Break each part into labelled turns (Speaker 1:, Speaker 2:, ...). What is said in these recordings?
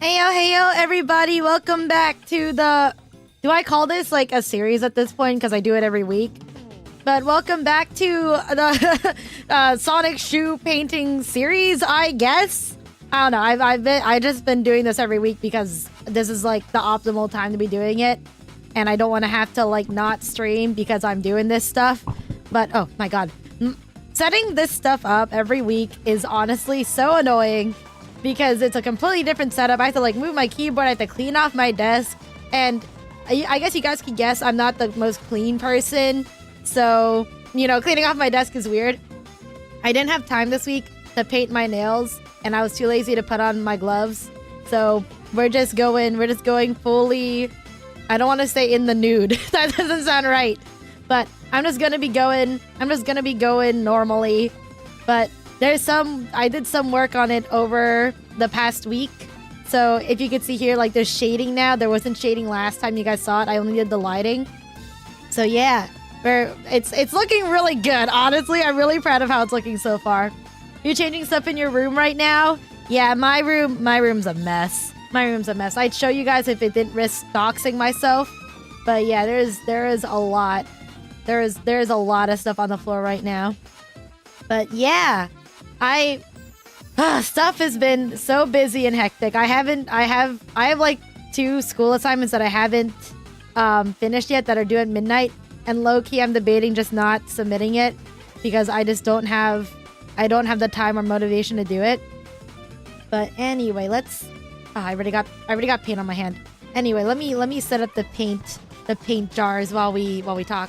Speaker 1: Hey yo, everybody. Welcome back to the... Do I call this like a series at this point? Because I do it every week. But welcome back to the Sonic shoe painting series, I guess. I don't know. I've just been doing this every week because this is like the optimal time to be doing it. And I don't want to have to like not stream because I'm doing this stuff. But oh my god. Setting this stuff up every week is honestly so annoying. Because it's a completely different setup. I have to like move my keyboard, I have to clean off my desk. And I guess you guys can guess I'm not the most clean person. So, you know, cleaning off my desk is weird. I didn't have time this week to paint my nails. And I was too lazy to put on my gloves. So we're just going fully... I don't want to say in the nude. That doesn't sound right. But I'm just going to be going normally. But... I did some work on it over the past week. So if you could see here, like there's shading now. There wasn't shading last time you guys saw it. I only did the lighting. So yeah, it's looking really good. Honestly, I'm really proud of how it's looking so far. You're changing stuff in your room right now? Yeah, my room's a mess. My room's a mess. I'd show you guys if it didn't risk doxing myself. But yeah, there is a lot. There's a lot of stuff on the floor right now. But yeah. Stuff has been so busy and hectic. I have like 2 school assignments that I haven't finished yet that are due at midnight. And low-key, I'm debating just not submitting it because I just don't have the time or motivation to do it. But anyway, I already got paint on my hand. Anyway, let me set up the paint jars while we talk.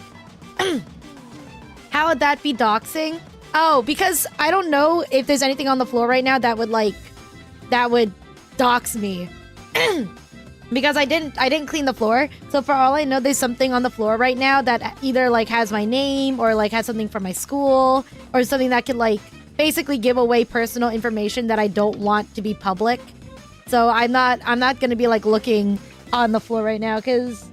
Speaker 1: How would that be doxing? Oh, because I don't know if there's anything on the floor right now that would dox me. Because I didn't clean the floor. So for all I know, there's something on the floor right now that either like has my name or like has something from my school or something that could like basically give away personal information that I don't want to be public. So I'm not going to be like looking on the floor right now because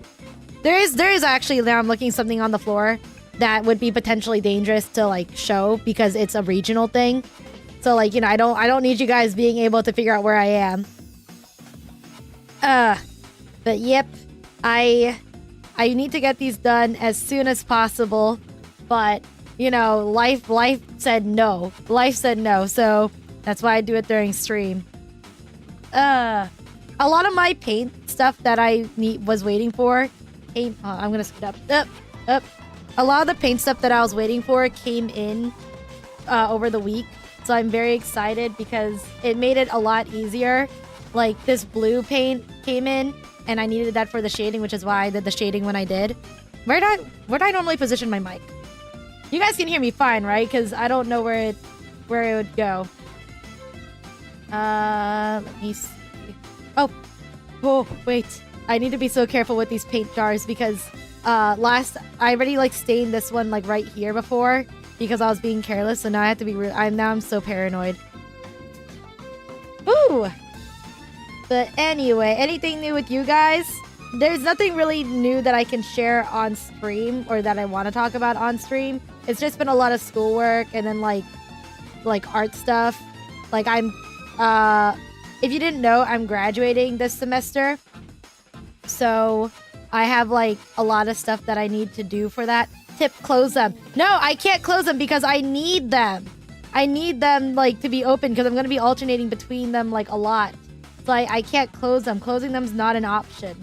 Speaker 1: there is actually now I'm looking something on the floor that would be potentially dangerous to like show because it's a regional thing. So like, you know, I don't need you guys being able to figure out where I am. But yep, I need to get these done as soon as possible. But, you know, life said no. Life said no, so that's why I do it during stream. A lot of my paint stuff that I was waiting for I'm gonna scoot up. A lot of the paint stuff that I was waiting for came in over the week. So I'm very excited because it made it a lot easier. Like this blue paint came in and I needed that for the shading, which is why I did the shading when I did. Where do I normally position my mic? You guys can hear me fine, right? Because I don't know where it would go. Let me see. Oh, wait. I need to be so careful with these paint jars because... I already like stained this one like right here before because I was being careless, so now I have to be I'm so paranoid. Ooh. But anyway, anything new with you guys? There's nothing really new that I can share on stream or that I want to talk about on stream. It's just been a lot of schoolwork and then like art stuff. Like if you didn't know, I'm graduating this semester. So I have like a lot of stuff that I need to do for that. Tip, close them. No, I can't close them because I need them. I need them like to be open because I'm going to be alternating between them like a lot. So I can't close them. Closing them is not an option.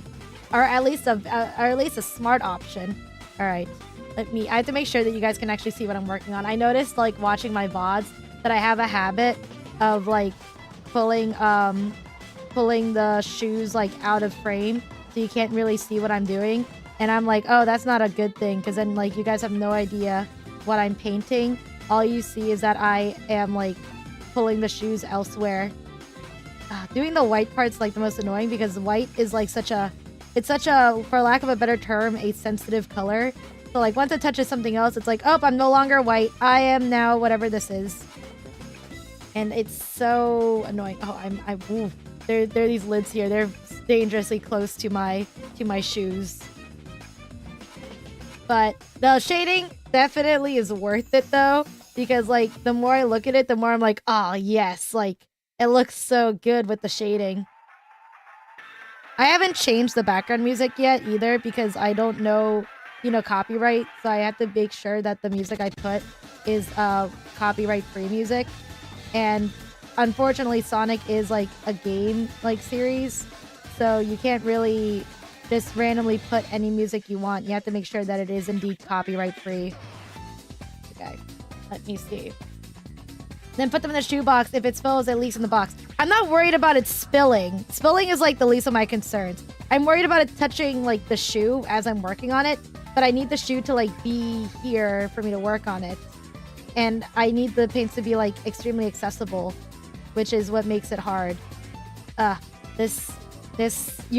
Speaker 1: Or at least a smart option. All right. I have to make sure that you guys can actually see what I'm working on. I noticed like watching my VODs that I have a habit of like pulling the shoes like out of frame. So you can't really see what I'm doing. And I'm like, oh, that's not a good thing. Because then, like, you guys have no idea what I'm painting. All you see is that I am, like, pulling the shoes elsewhere. Doing the white part's, like, the most annoying. Because white is, like, it's such a, for lack of a better term, a sensitive color. So, like, once it touches something else, it's like, oh, I'm no longer white. I am now whatever this is. And it's so annoying. Oh, ooh. There are these lids here. They're dangerously close to my shoes. But the shading definitely is worth it though, because like the more I look at it, the more I'm like, oh yes, like it looks so good with the shading. I haven't changed the background music yet either because I don't know, copyright. So I have to make sure that the music I put is copyright-free music. And unfortunately, Sonic is like a game series, so you can't really just randomly put any music you want. You have to make sure that it is indeed copyright-free. Okay, let me see. Then put them in the shoebox. If it spills, it leaks in the box. I'm not worried about it spilling. Spilling is like the least of my concerns. I'm worried about it touching like the shoe as I'm working on it, but I need the shoe to like be here for me to work on it. And I need the paints to be like extremely accessible, which is what makes it hard. You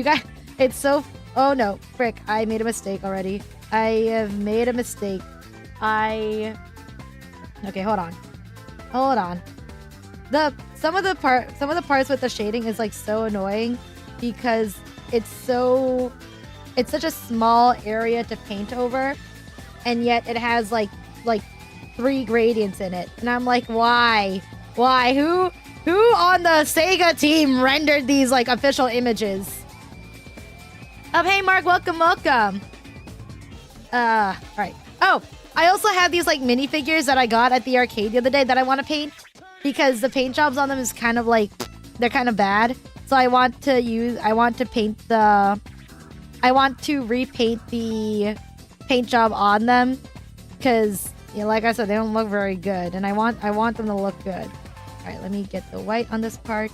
Speaker 1: guys, it's so, oh no, frick, I made a mistake already. I have made a mistake. Okay, hold on. Some of the parts with the shading is like so annoying because it's such a small area to paint over, and yet it has like 3 gradients in it, and I'm like, why? Who on the Sega team rendered these like official images? Hey Mark, welcome. All right. Oh, I also have these like minifigures that I got at the arcade the other day that I want to paint because the paint jobs on them is kind of like, they're kind of bad. So I want to repaint the paint job on them because, like I said, they don't look very good, and I want them to look good. All right, let me get the white on this part.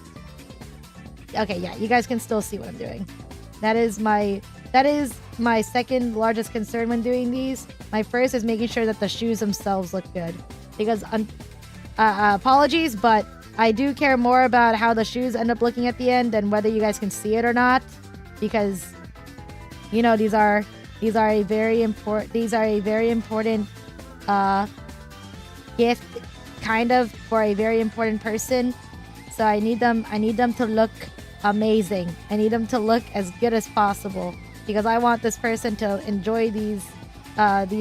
Speaker 1: Okay, yeah, you guys can still see what I'm doing. That is my second largest concern when doing these. My first is making sure that the shoes themselves look good. Because, apologies, but I do care more about how the shoes end up looking at the end than whether you guys can see it or not. Because, these are a very important gift, kind of, for a very important person. So I need them to look amazing. I need them to look as good as possible because I want this person to enjoy these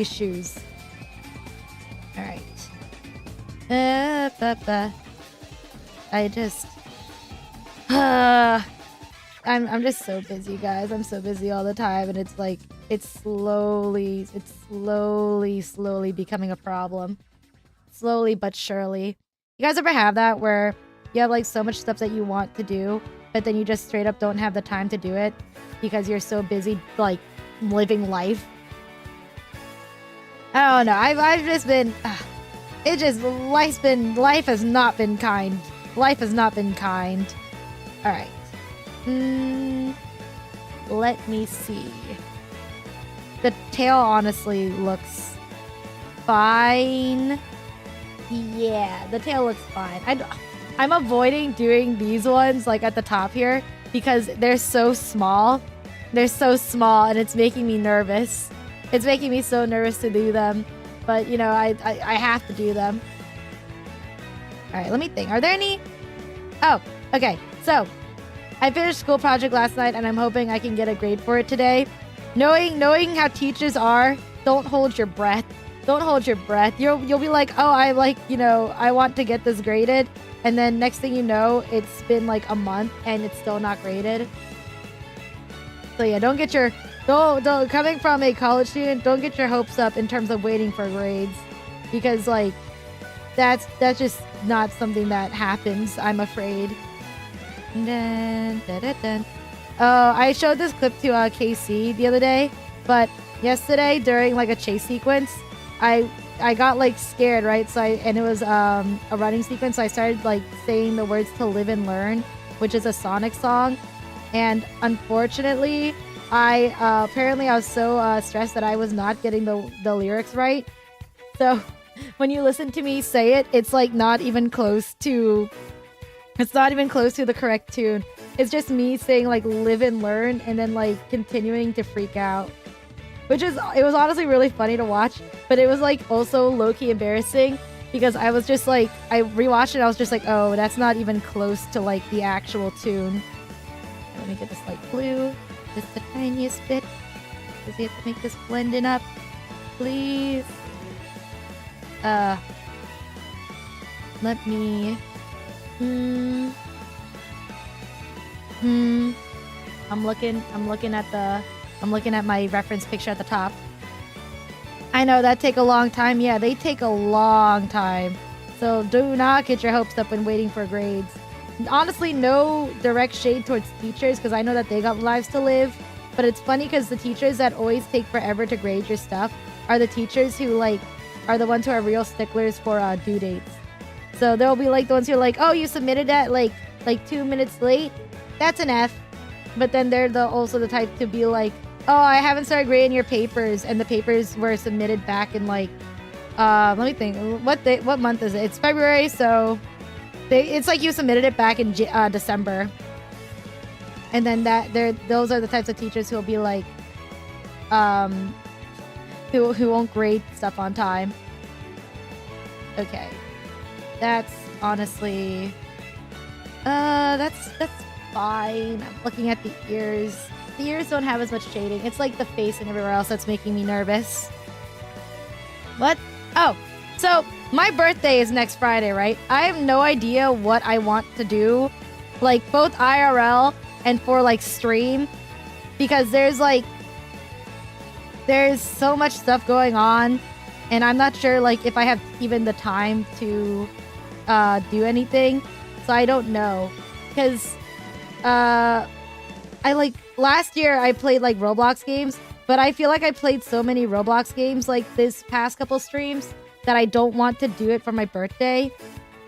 Speaker 1: shoes. All right. I'm just so busy, guys. I'm so busy all the time, and it's like it's slowly becoming a problem. Slowly but surely. You guys ever have that where you have like so much stuff that you want to do, but then you just straight up don't have the time to do it because you're so busy like living life? I don't know. I've just been life has not been kind. Life has not been kind. All right. Let me see. The tail honestly looks fine. Yeah, the tail looks fine. I'm avoiding doing these ones like at the top here because they're so small. They're so small and it's making me nervous. It's making me so nervous to do them. But, I have to do them. All right, let me think. Are there any? Oh, okay. So, I finished school project last night and I'm hoping I can get a grade for it today. Knowing how teachers are, don't hold your breath. Don't hold your breath. You'll be like, oh, I want to get this graded. And then next thing you know, it's been like a month and it's still not graded. So yeah, coming from a college student, don't get your hopes up in terms of waiting for grades. Because like, that's just not something that happens, I'm afraid. I showed this clip to KC the other day, but yesterday during like a chase sequence, I got like scared, right? So it was a running sequence. So I started like saying the words to Live and Learn, which is a Sonic song. And unfortunately, apparently I was so stressed that I was not getting the lyrics right. So when you listen to me say it, it's like not even close to the correct tune. It's just me saying like live and learn and then like continuing to freak out. It was honestly really funny to watch, but it was like also low-key embarrassing because I was just like, I rewatched it, I was just like, oh, that's not even close to like the actual tune. Let me get this light blue, just the tiniest bit, because we have to make this blending up, please. Let me, I'm looking at my reference picture at the top. I know that take a long time. Yeah, they take a long time. So do not get your hopes up when waiting for grades. Honestly, no direct shade towards teachers because I know that they got lives to live. But it's funny because the teachers that always take forever to grade your stuff are the teachers who like are the ones who are real sticklers for due dates. So there'll be like the ones who are like, oh, you submitted at like 2 minutes late. That's an F. But then they're also the type to be like, oh, I haven't started grading your papers, and the papers were submitted back in like, let me think, what month is it? It's February, so it's like you submitted it back in December, and then those are the types of teachers who will be like, who won't grade stuff on time. Okay, that's honestly, that's fine. I'm looking at the ears. The ears don't have as much shading. It's like the face and everywhere else that's making me nervous. What? Oh, so my birthday is next Friday, right? I have no idea what I want to do, like both IRL and for like stream, because there's so much stuff going on, and I'm not sure like if I have even the time to do anything. So I don't know, because I like last year I played like Roblox games, but I feel like I played so many Roblox games like this past couple streams that I don't want to do it for my birthday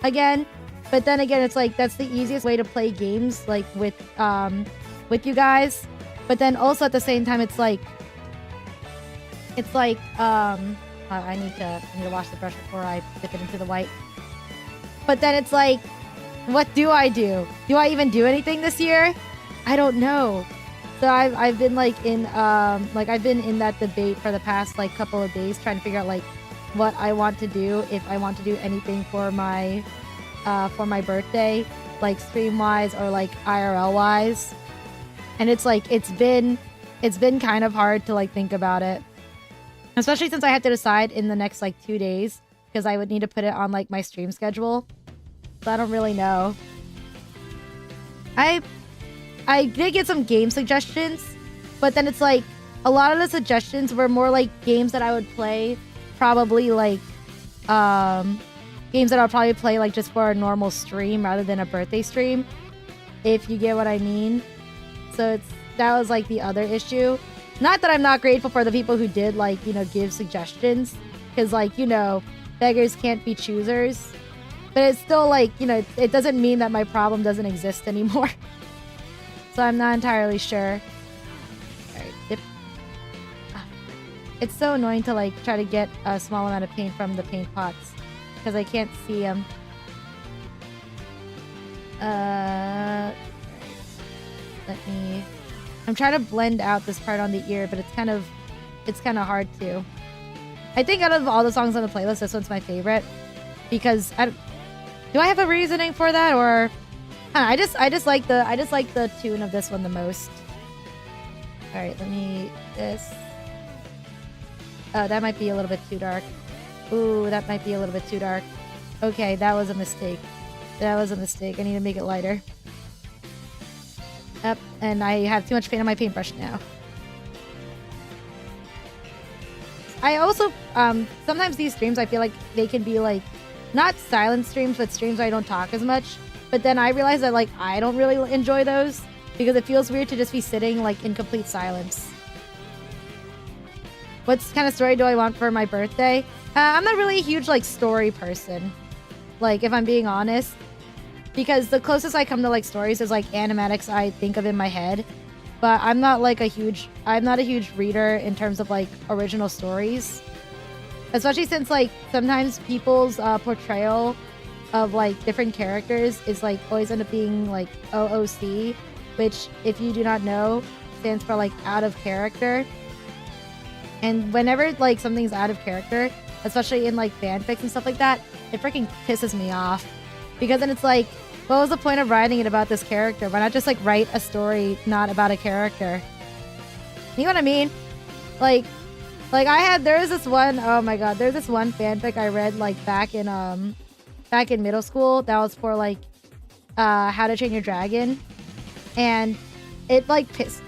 Speaker 1: again. But then again, it's like that's the easiest way to play games like with you guys. But then also at the same time, it's like I need to wash the brush before I dip it into the white. But then it's like, what do I do? Do I even do anything this year? I don't know. So I've been like I've been in that debate for the past like couple of days, trying to figure out like what I want to do, if I want to do anything for my birthday, like stream wise or like IRL wise. And it's like it's been kind of hard to like think about it, especially since I have to decide in the next like 2 days, because I would need to put it on like my stream schedule. So I don't really know. I did get some game suggestions, but then it's like a lot of the suggestions were more like games that I would play, probably like games that I'll probably play like just for a normal stream rather than a birthday stream, if you get what I mean. So that was like the other issue. Not that I'm not grateful for the people who did like, you know, give suggestions, because like, you know, beggars can't be choosers. But it's still like, you know, it doesn't mean that my problem doesn't exist anymore. So I'm not entirely sure. Alright, it's so annoying to like try to get a small amount of paint from the paint pots, because I can't see them. I'm trying to blend out this part on the ear, but it's kind of hard to. I think out of all the songs on the playlist, this one's my favorite, because do I have a reasoning for that, or I just like the tune of this one the most. All right, let me this. Oh, that might be a little bit too dark. Ooh, that might be a little bit too dark. Okay, that was a mistake. That was a mistake. I need to make it lighter. Yep, and I have too much paint on my paintbrush now. I also sometimes these streams I feel like they can be like not silent streams, but streams where I don't talk as much. But then I realize that like I don't really enjoy those, because it feels weird to just be sitting like in complete silence. What kind of story do I want for my birthday? I'm not really a huge like story person, like if I'm being honest, because the closest I come to like stories is like animatics I think of in my head. But I'm not a huge reader in terms of like original stories, especially since like sometimes people's portrayal of like different characters is like always end up being like OOC, which if you do not know stands for like out of character. And whenever like something's out of character, especially in like fanfics and stuff like that, it freaking pisses me off, because then it's like, what was the point of writing it about this character? Why not just like write a story not about a character? You know what I mean? Like there was this one, oh my god, there's this one fanfic I read like back in middle school that was for like How to Train Your Dragon. And it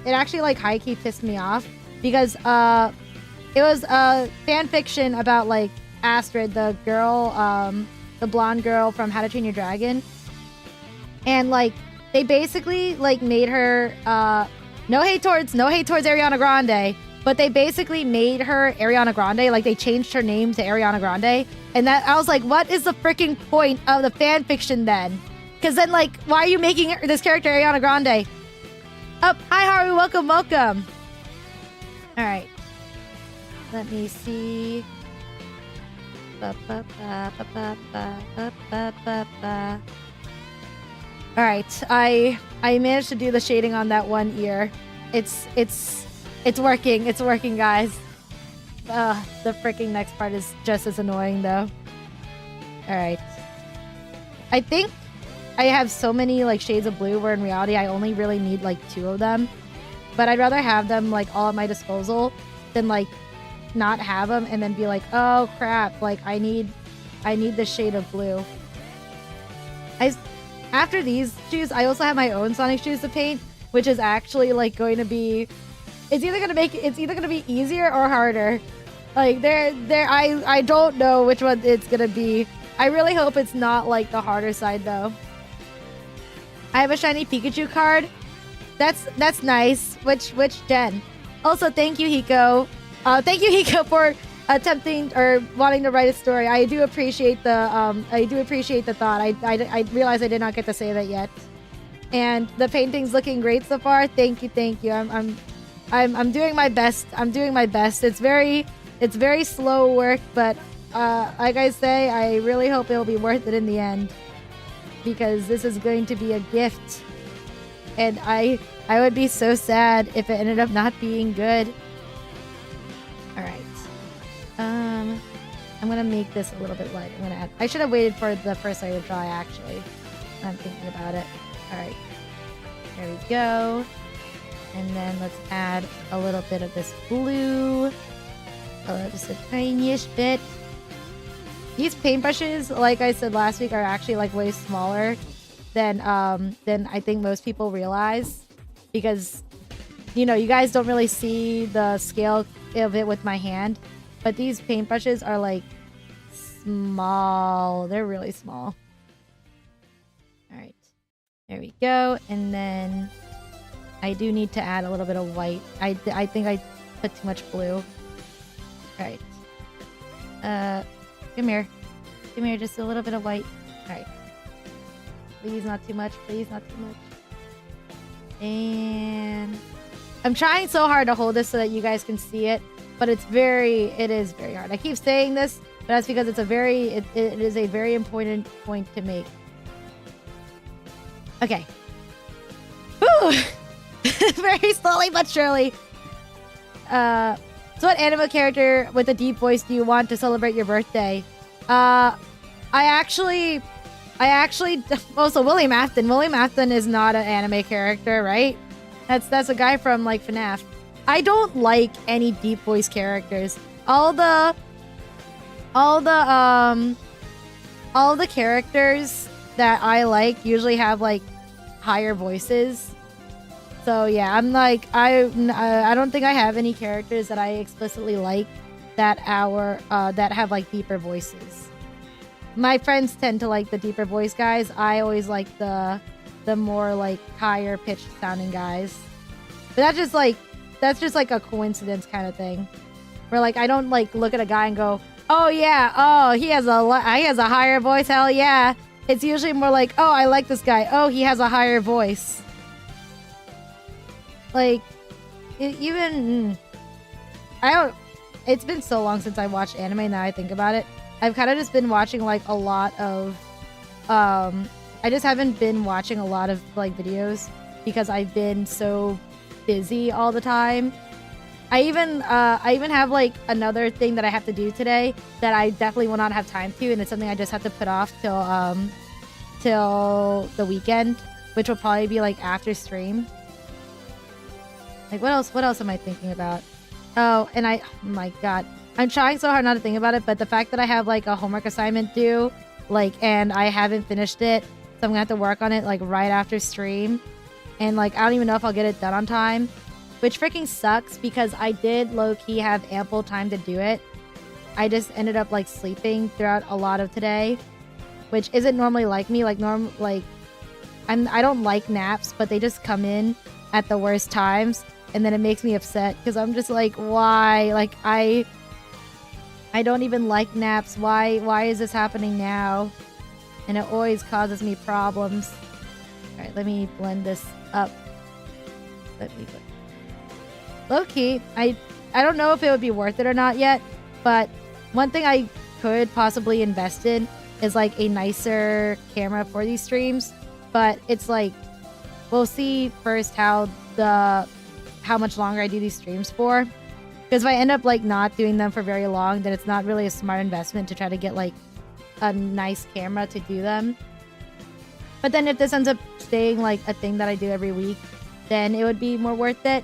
Speaker 1: actually like high-key pissed me off because it was a fan fiction about like Astrid, the girl, the blonde girl from How to Train Your Dragon. And like they basically like made her no hate towards Ariana Grande, but they basically made her Ariana Grande. Like they changed her name to Ariana Grande. And that I was like, what is the freaking point of the fan fiction then? Because then like, why are you making this character Ariana Grande? Up, hi Haru, welcome. All right, let me see. All right, I managed to do the shading on that one ear. It's working, guys. The freaking next part is just as annoying though. All right, I think I have so many like shades of blue where in reality I only really need like 2 of them, but I'd rather have them like all at my disposal than like not have them and then be like, oh crap, like I need the shade of blue. After these shoes, I also have my own Sonic shoes to paint, which is actually like going to be, it's either gonna be easier or harder. Like I don't know which one it's gonna be. I really hope it's not like the harder side though. I have a shiny Pikachu card. That's nice. Which gen? Also, thank you, Hiko. Thank you, Hiko, for attempting or wanting to write a story. I do appreciate the thought. I realized I did not get to say that yet. And the painting's looking great so far. Thank you. I'm doing my best. It's very slow work, but like I say, I really hope it'll be worth it in the end, because this is going to be a gift, and I would be so sad if it ended up not being good. All right. I'm gonna make this a little bit light. I should have waited for the first layer to dry, actually. I'm thinking about it. All right. There we go. And then let's add a little bit of this blue. Just a tiniest bit. These paintbrushes, like I said last week, are actually like way smaller than I think most people realize, because you guys don't really see the scale of it with my hand, but these paintbrushes are like small. They're really small. All right, there we go. And then I do need to add a little bit of white. I think I put too much blue. All right. Come here, just a little bit of white. All right. Please not too much. And I'm trying so hard to hold this so that you guys can see it, but it is very hard. I keep saying this, but that's because it is a very important point to make. Okay. Whew. Very slowly but surely. So what anime character with a deep voice do you want to celebrate your birthday? I actually so William Afton. William Afton is not an anime character, right? That's a guy from like FNAF. I don't like any deep voice characters. All the characters that I like usually have like higher voices. So yeah, I'm like, I don't think I have any characters that I explicitly like that have like deeper voices. My friends tend to like the deeper voice guys. I always like the more like higher pitched sounding guys. But that's just like a coincidence kind of thing. Where like I don't like look at a guy and go, oh yeah, oh he has a higher voice, hell yeah. It's usually more like, oh, I like this guy, oh, he has a higher voice. Like, it's been so long since I watched anime, now I think about it. I've kind of just been watching like a lot of, I just haven't been watching a lot of like videos because I've been so busy all the time. I even have like another thing that I have to do today that I definitely will not have time to, and it's something I just have to put off till the weekend, which will probably be like after stream. Like what else am I thinking about? Oh, and oh my god, I'm trying so hard not to think about it, but the fact that I have like a homework assignment due, like, and I haven't finished it, so I'm gonna have to work on it like right after stream. And like, I don't even know if I'll get it done on time, which freaking sucks because I did low-key have ample time to do it. I just ended up like sleeping throughout a lot of today, which isn't normally like me. Like I don't like naps, but they just come in at the worst times, and then it makes me upset because I'm just like, why? Like I don't even like naps. Why is this happening now? And it always causes me problems. All right, let me blend this up. Low-key, I don't know if it would be worth it or not yet, but one thing I could possibly invest in is like a nicer camera for these streams. But it's like, we'll see first how much longer I do these streams for. Because if I end up like not doing them for very long, then it's not really a smart investment to try to get like a nice camera to do them. But then if this ends up staying like a thing that I do every week, then it would be more worth it.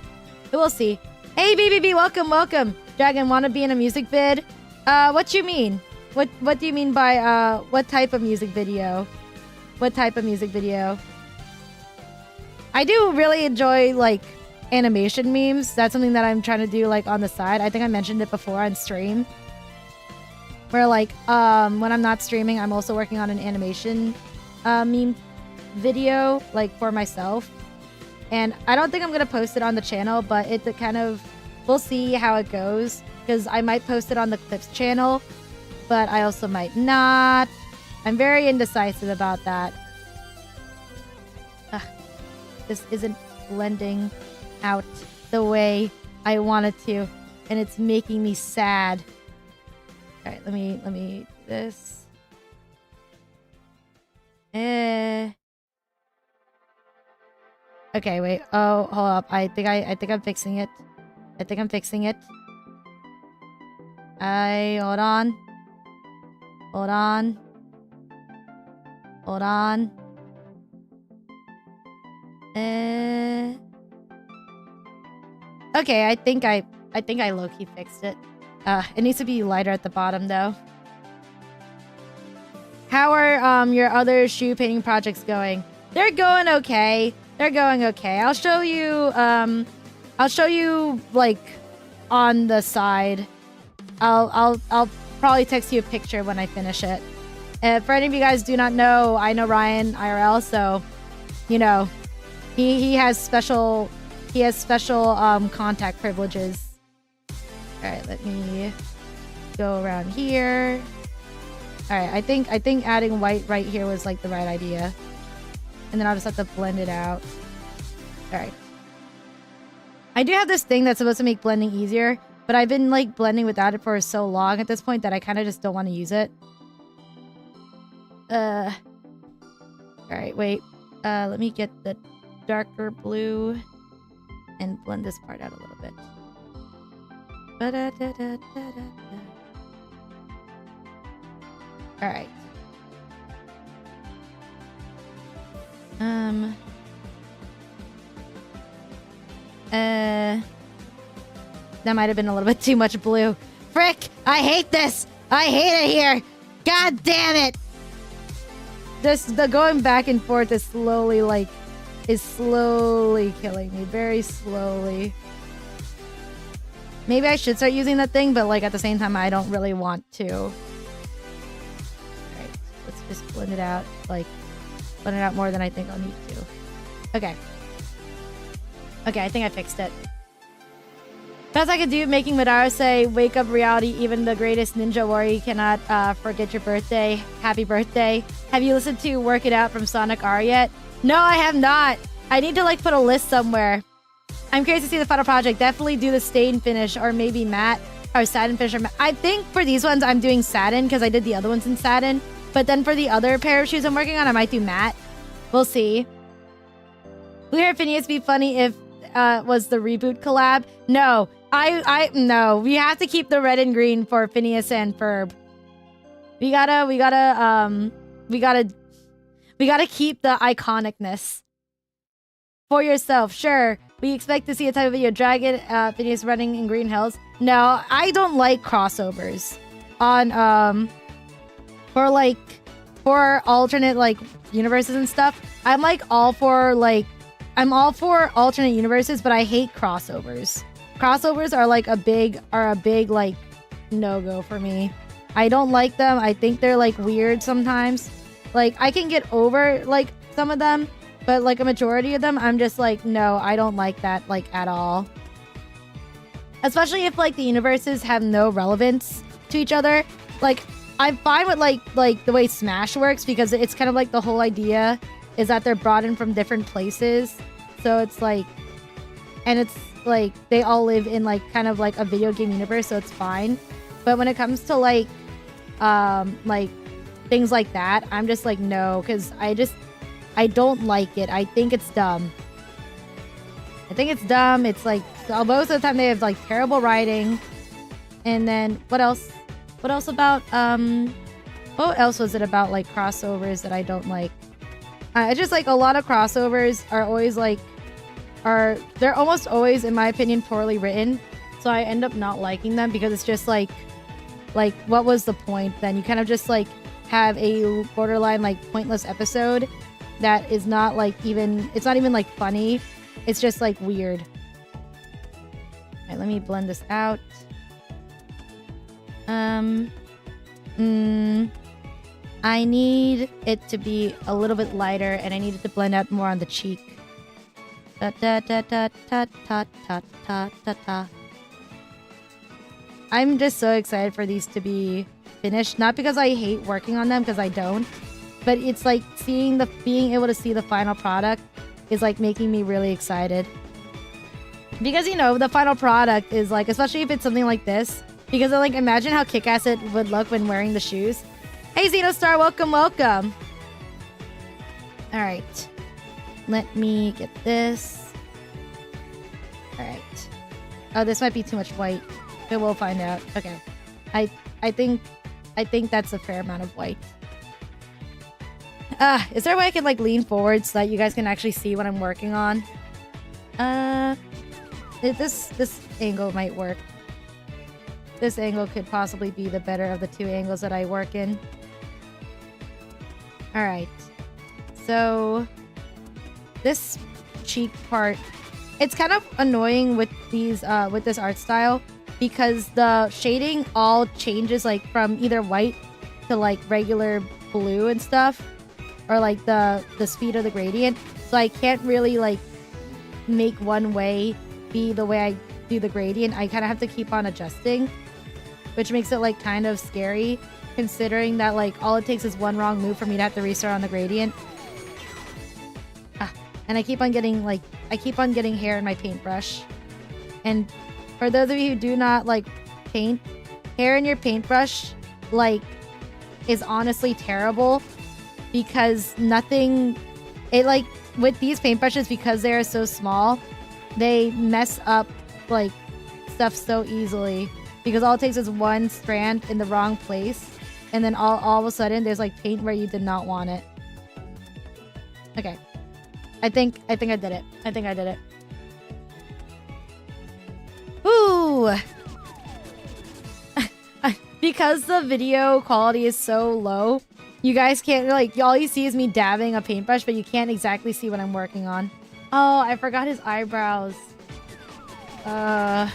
Speaker 1: But we'll see. Hey BBB, welcome. Dragon, wanna be in a music vid? What you mean? What do you mean by what type of music video? What type of music video? I do really enjoy like animation memes. That's something that I'm trying to do like on the side. I think I mentioned it before on stream. Where like when I'm not streaming, I'm also working on an animation meme video like for myself. And I don't think I'm gonna post it on the channel, but it's a kind of, we'll see how it goes. Because I might post it on the Clips channel, but I also might not. I'm very indecisive about that. This isn't blending out the way I wanted to, and it's making me sad. All right, let me do this. Okay, wait. Oh, hold up. I think I'm fixing it. Hold on. Okay, I think I low-key fixed it. It needs to be lighter at the bottom though. How are your other shoe painting projects going? They're going okay. I'll show you like on the side. I'll probably text you a picture when I finish it. For any of you guys do not know, I know Ryan IRL, so you know he has special contact privileges. All right, let me go around here. All right, I think adding white right here was like the right idea, and then I'll just have to blend it out. All right. I do have this thing that's supposed to make blending easier, but I've been like blending without it for so long at this point that I kind of just don't want to use it. All right, wait. Let me get the darker blue and blend this part out a little bit. All right. That might have been a little bit too much blue. Frick! I hate this! I hate it here! God damn it! The going back and forth is slowly killing me. Very slowly. Maybe I should start using that thing, but like at the same time, I don't really want to. Alright, let's just blend it out. Like, blend it out more than I think I'll need to. Okay. Okay, I think I fixed it. Best I could do, making Madara say, wake up reality, even the greatest ninja warrior cannot forget your birthday. Happy birthday. Have you listened to Work It Out from Sonic R yet? No, I have not. I need to like put a list somewhere. I'm curious to see the final project. Definitely do the stain finish or maybe matte or satin finish or matte. I think for these ones I'm doing satin because I did the other ones in satin. But then for the other pair of shoes I'm working on, I might do matte. We'll see. Blue Hair Phineas be funny if was the reboot collab. No. No, we have to keep the red and green for Phineas and Ferb. We gotta keep the iconicness for yourself. Sure, we expect to see a type of video Dragon Phineas running in Green Hills. No, I don't like crossovers on for alternate like universes and stuff. I'm like all for like I'm all for alternate universes, but I hate crossovers. Crossovers are like a big like no-go for me. I don't like them. I think they're like weird sometimes. Like I can get over like some of them, but like a majority of them, I'm just like, no, I don't like that like at all. Especially if like the universes have no relevance to each other. Like I'm fine with like the way Smash works, because it's kind of like the whole idea is that they're brought in from different places. So it's like, and it's like they all live in like kind of like a video game universe, so it's fine. But when it comes to like things like that, I'm just like, no, because I don't like it. I think it's dumb. It's like, most of the time they have like terrible writing. And then what else about what else was it about like crossovers that I don't like? I just like a lot of crossovers are always like they're almost always, in my opinion, poorly written. So I end up not liking them, because it's just like what was the point then? You kind of just like have a borderline like pointless episode that is not like it's not even like funny. It's just like weird. All right, let me blend this out. I need it to be a little bit lighter, and I need it to blend out more on the cheek. Da da da da da da da da da da. I'm just so excited for these to be finished. Not because I hate working on them, because I don't. But it's like being able to see the final product is like making me really excited. Because, you know, the final product is like, especially if it's something like this, because like imagine how kick-ass it would look when wearing the shoes. Hey Xenostar, welcome. Alright. Let me get this. Alright. Oh, this might be too much white. But we'll find out. Okay. I think that's a fair amount of white. Is there a way I can like lean forward so that you guys can actually see what I'm working on? This angle might work. This angle could possibly be the better of the two angles that I work in. Alright. So this cheek part, it's kind of annoying with these with this art style, because the shading all changes like from either white to like regular blue and stuff, or like the speed of the gradient. So I can't really like make one way be the way I do the gradient. I kind of have to keep on adjusting, which makes it like kind of scary, considering that like all it takes is one wrong move for me to have to restart on the gradient. And I keep on getting hair in my paintbrush. And for those of you who do not like paint, hair in your paintbrush like is honestly terrible, because with these paintbrushes, because they are so small, they mess up like stuff so easily, because all it takes is one strand in the wrong place, and then all of a sudden there's like paint where you did not want it. Okay. I think I did it. I think I did it. Ooh. Because the video quality is so low, you guys can't like, all you see is me dabbing a paintbrush, but you can't exactly see what I'm working on. Oh, I forgot his eyebrows. Crap.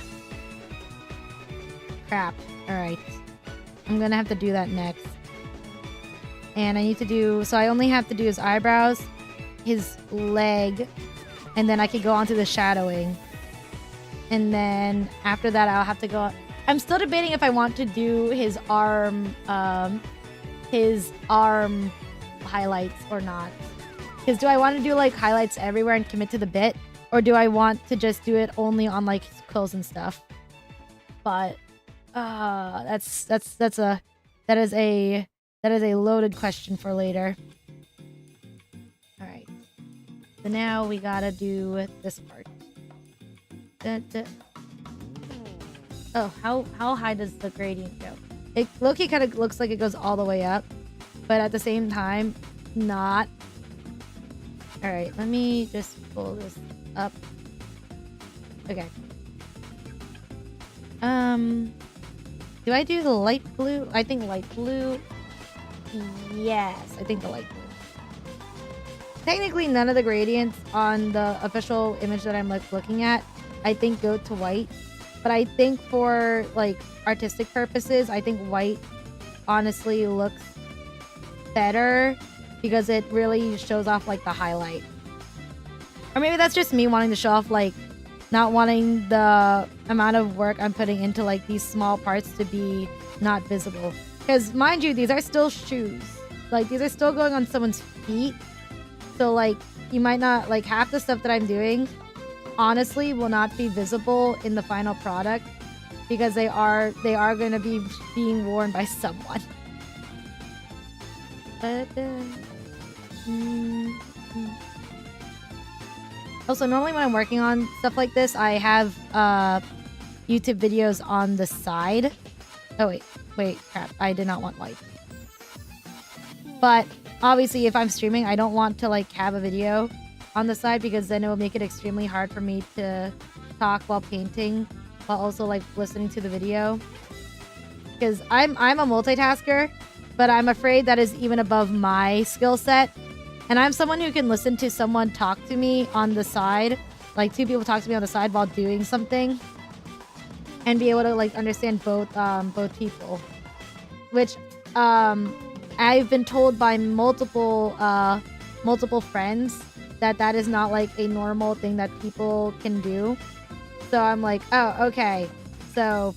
Speaker 1: Alright. I'm gonna have to do that next. And I need to do, so I only have to do his eyebrows, his leg, and then I could go on to the shadowing. And then after that, I'll have to go, I'm still debating if I want to do his arm highlights or not. Because do I want to do like highlights everywhere and commit to the bit, or do I want to just do it only on like his clothes and stuff? But that is a loaded question for later. All right. So now we gotta do this part. Oh, how high does the gradient go? It low-key kind of looks like it goes all the way up, but at the same time, not. All right, let me just pull this up. Okay. Do I do the light blue? I think light blue. Yes, I think the light blue. technically none of the gradients on the official image that I'm like looking at, I think go to white. But I think for like artistic purposes, I think white honestly looks better because it really shows off like the highlight. Or maybe that's just me wanting to show off like not wanting the amount of work I'm putting into like these small parts to be not visible. Because mind you, these are still shoes. Like these are still going on someone's feet. So like you might not like half the stuff that I'm doing honestly will not be visible in the final product because they are going to be being worn by someone. But also normally when I'm working on stuff like this, I have YouTube videos on the side. Oh wait, crap! I did not want white. But obviously, if I'm streaming, I don't want to like have a video on the side because then it will make it extremely hard for me to talk while painting while also like listening to the video. Because I'm a multitasker, but I'm afraid that is even above my skill set. And I'm someone who can listen to someone talk to me on the side, like two people talk to me on the side while doing something, and be able to like understand both people. Which I've been told by multiple friends that is not like a normal thing that people can do. So I'm like, oh, okay. So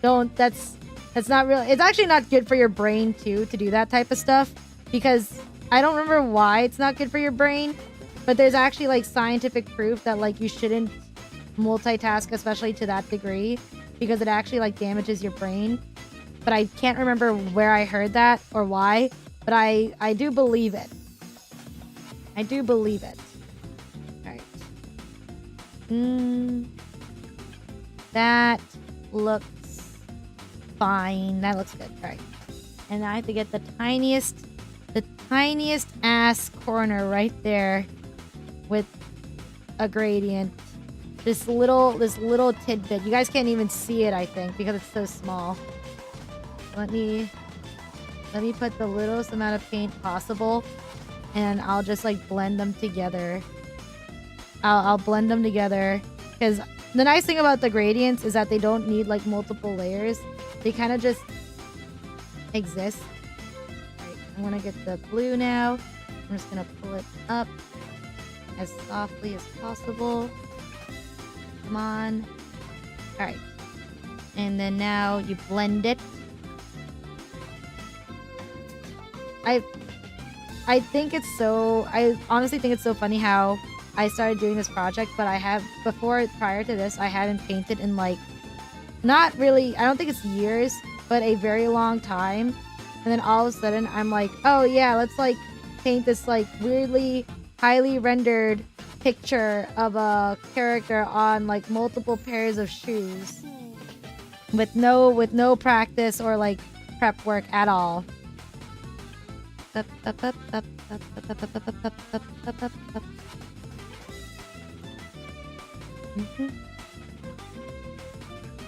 Speaker 1: that's not really, it's actually not good for your brain too, to do that type of stuff, because I don't remember why it's not good for your brain, but there's actually like scientific proof that like you shouldn't multitask, especially to that degree, because it actually like damages your brain. But I can't remember where I heard that or why, but I do believe it. I do believe it. Alright. That looks fine. That looks good. Alright. And now I have to get the tiniest ass corner right there with a gradient. This little tidbit. You guys can't even see it, I think, because it's so small. Let me put the littlest amount of paint possible, and I'll just like blend them together. I'll blend them together, because the nice thing about the gradients is that they don't need like multiple layers. They kind of just exist. Alright, I'm gonna get the blue now. I'm just gonna pull it up as softly as possible. Come on. Alright. And then now you blend it. I think it's so, I honestly think it's so funny how I started doing this project, but prior to this, I hadn't painted in like, not really, I don't think it's years, but a very long time. And then all of a sudden, I'm like, oh yeah, let's like paint this like weirdly highly rendered picture of a character on like multiple pairs of shoes with no practice or like prep work at all. I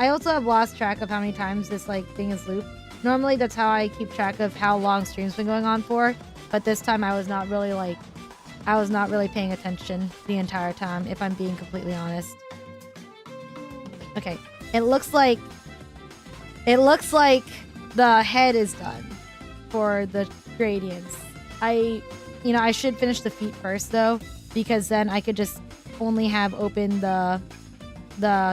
Speaker 1: also have lost track of how many times this like thing is looped. Normally that's how I keep track of how long stream's been going on for, but this time I was not really paying attention the entire time, if I'm being completely honest. Okay, it looks like the head is done for the gradients. I should finish the feet first though, because then I could just only have open the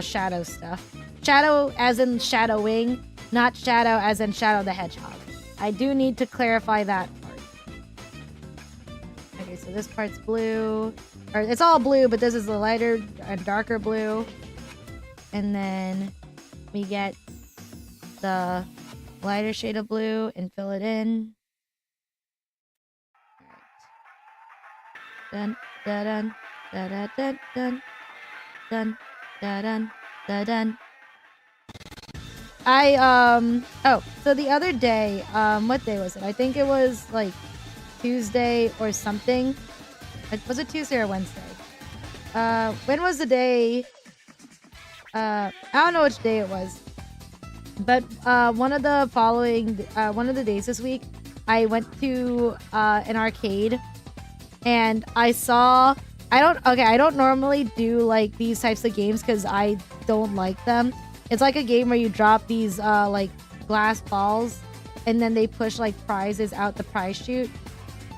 Speaker 1: shadow stuff. Shadow as in shadowing, not shadow as in Shadow the Hedgehog. I do need to clarify that part. Okay, so this part's blue. Or it's all blue, but this is a lighter and darker blue. And then we get the lighter shade of blue and fill it in. Dun da dun da da dun dun dun da dun da dun. So the other day, what day was it? I think it was like Tuesday or something. Was it Tuesday or Wednesday? When was the day? I don't know which day it was. But one of the days this week, I went to an arcade and I don't normally do like these types of games because I don't like them. It's like a game where you drop these like glass balls and then they push like prizes out the prize chute.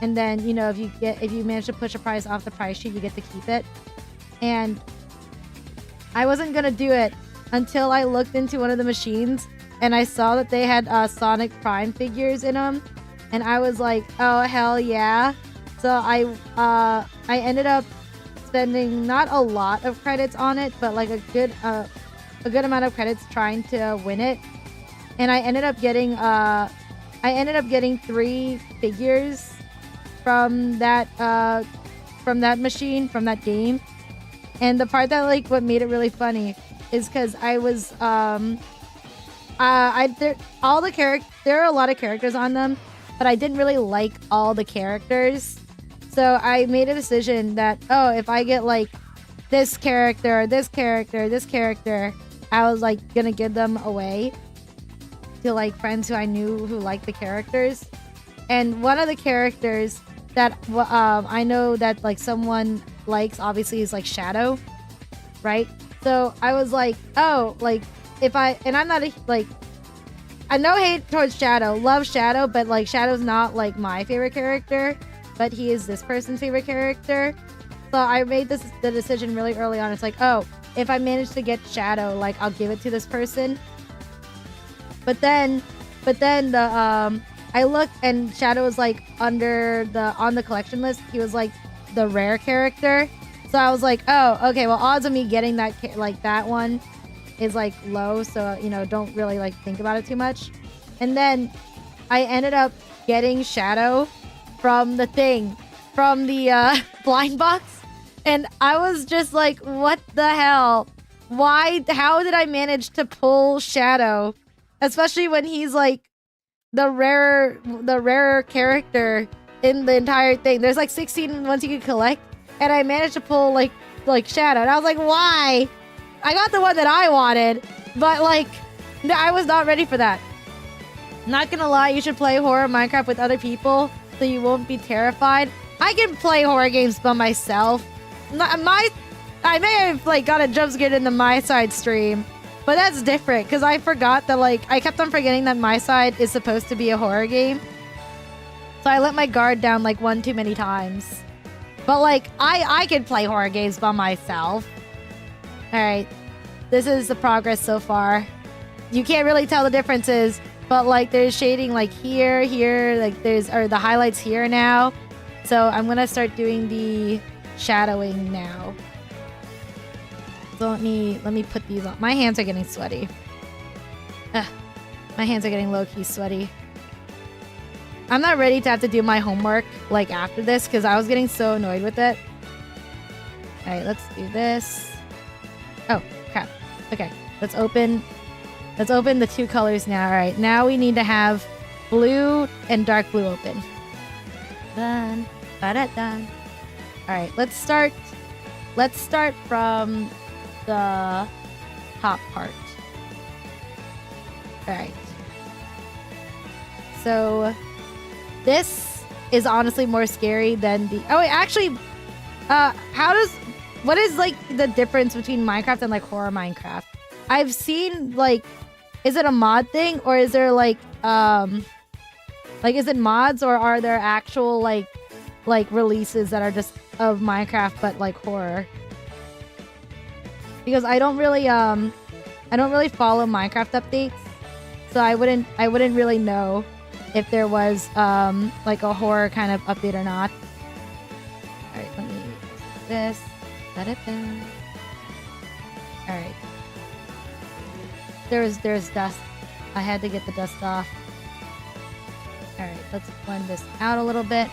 Speaker 1: And then, you know, if you manage to push a prize off the prize chute, you get to keep it. And I wasn't gonna do it until I looked into one of the machines and I saw that they had Sonic Prime figures in them. And I was like, oh, hell yeah. So I ended up spending not a lot of credits on it, but like a good amount of credits trying to win it. And I ended up getting 3 figures from that machine, from that game. And the part that like what made it really funny is because I was there are a lot of characters on them, but I didn't really like all the characters. So I made a decision that, oh, if I get like this character, this character, this character, I was like gonna give them away to like friends who I knew who liked the characters. And one of the characters that I know that like someone likes obviously is like Shadow, right? So I was like, oh, like I'm not I no hate towards Shadow, love Shadow, but like Shadow's not like my favorite character, but he is this person's favorite character. So I made the decision really early on. It's like, oh, if I manage to get Shadow, like I'll give it to this person. But then I looked and Shadow was like on the collection list. He was like the rare character. So I was like, oh, okay, well, odds of me getting that one is like low. So, you know, don't really like think about it too much. And then I ended up getting Shadow from the blind box. And I was just like, what the hell? How did I manage to pull Shadow? Especially when he's like the rarer character in the entire thing. There's like 16 ones you can collect, and I managed to pull like Shadow. And I was like, why? I got the one that I wanted, but like I was not ready for that. Not gonna lie, you should play horror Minecraft with other people so you won't be terrified. I can play horror games by myself. I may have like got a jump scared in the My Side stream, but that's different because I forgot that like I kept on forgetting that My Side is supposed to be a horror game. So I let my guard down like one too many times. But like I can play horror games by myself. All right, this is the progress so far. You can't really tell the differences, but like there's shading like here, like the highlights here now. So I'm gonna start doing the shadowing now. So let me put these on. My hands are getting sweaty. My hands are getting low-key sweaty. I'm not ready to have to do my homework like after this because I was getting so annoyed with it. All right, let's do this. Oh, crap. Okay, let's open the 2 colors now. All right, now we need to have blue and dark blue open. Done. Done. All right, let's start from the top part. All right. So this is honestly more scary than the... Oh, wait, actually, what is like the difference between Minecraft and like horror Minecraft? I've seen like, is it a mod thing or is there like is it mods or are there actual like releases that are just of Minecraft but like horror? Because I don't really follow Minecraft updates, so I wouldn't really know if there was like a horror kind of update or not. All right, let me do this. Let it down. All right. There's dust. I had to get the dust off. All right, let's blend this out a little bit.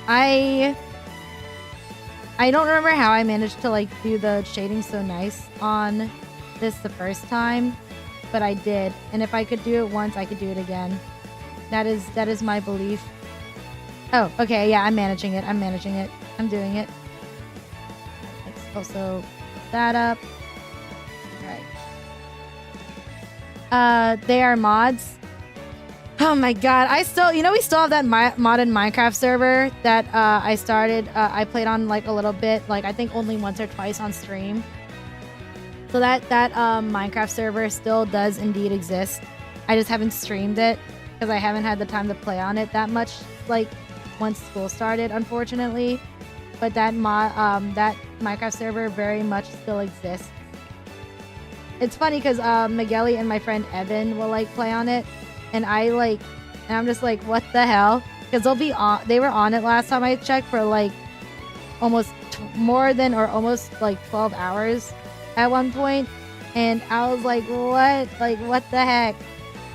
Speaker 1: I don't remember how I managed to like do the shading so nice on this the first time, but I did. And if I could do it once, I could do it again. That is my belief. Oh, okay, yeah, I'm managing it. I'm doing it. Let's also put that up. All right. They are mods. Oh my god, I still, we still have that modded Minecraft server that I started. I played on like a little bit, like I think only once or twice on stream. So that Minecraft server still does indeed exist. I just haven't streamed it because I haven't had the time to play on it that much, like once school started, unfortunately. But that that Minecraft server very much still exists. It's funny because Migueli and my friend Evan will like play on it. And I'm just like, what the hell? Because they were on it last time I checked for like almost more than or almost like 12 hours at one point. And I was like, what? Like, what the heck?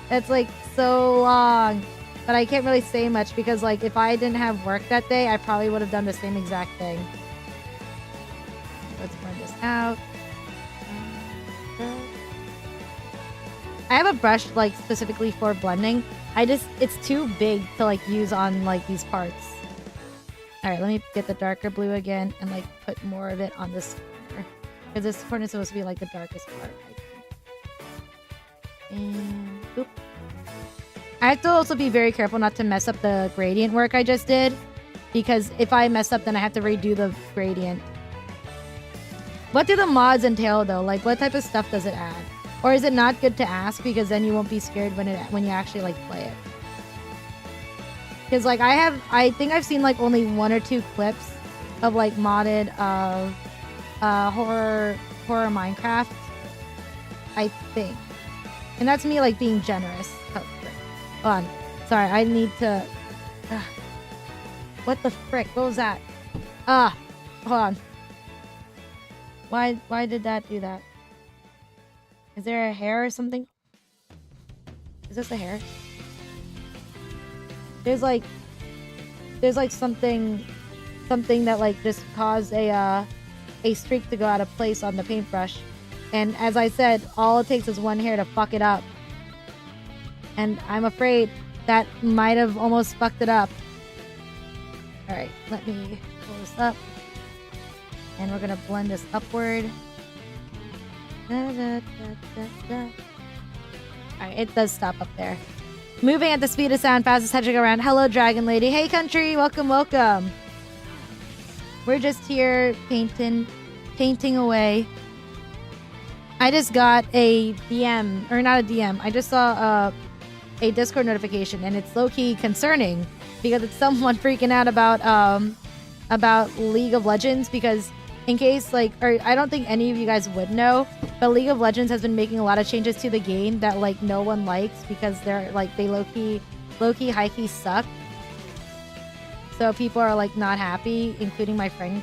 Speaker 1: That's like so long. But I can't really say much because like if I didn't have work that day, I probably would have done the same exact thing. Let's burn this out. I have a brush like specifically for blending. It's too big to like use on like these parts. All right, let me get the darker blue again and like put more of it on this corner. Because this corner is supposed to be like the darkest part, I think. And oop. I have to also be very careful not to mess up the gradient work I just did. Because if I mess up, then I have to redo the gradient. What do the mods entail though? Like what type of stuff does it add? Or is it not good to ask because then you won't be scared when you actually like play it? Because like I think I've seen like only 1 or 2 clips of like modded horror Minecraft, I think, and that's me like being generous. Oh, hold on, sorry, I need to. What the frick? What was that? Hold on. Why did that do that? Is there a hair or something? Is this a hair? There's like something that like just caused a streak to go out of place on the paintbrush. And as I said, all it takes is one hair to fuck it up. And I'm afraid that might have almost fucked it up. Alright, let me pull this up. And we're gonna blend this upward. Alright, it does stop up there. Moving at the speed of sound, fastest hedging around. Hello, Dragon Lady. Hey, country. Welcome, welcome. We're just here painting away. I just got a DM, or not a DM. I just saw a Discord notification, and it's low-key concerning because it's someone freaking out about League of Legends because in case, like, or I don't think any of you guys would know, but League of Legends has been making a lot of changes to the game that, like, no one likes because they're, like, they low-key, high-key suck. So people are, like, not happy, including my friend,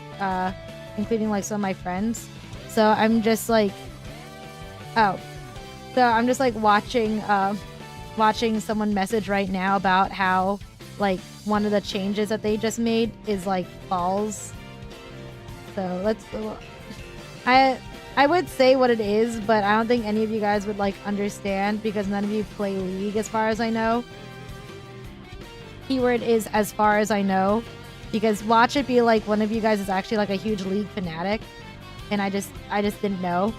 Speaker 1: including, like, some of my friends. So I'm just, like, watching someone message right now about how, like, one of the changes that they just made is, like, balls. So let's. I would say what it is, but I don't think any of you guys would like understand because none of you play League, as far as I know. Keyword is as far as I know, because watch it be like one of you guys is actually like a huge League fanatic, and I just didn't know.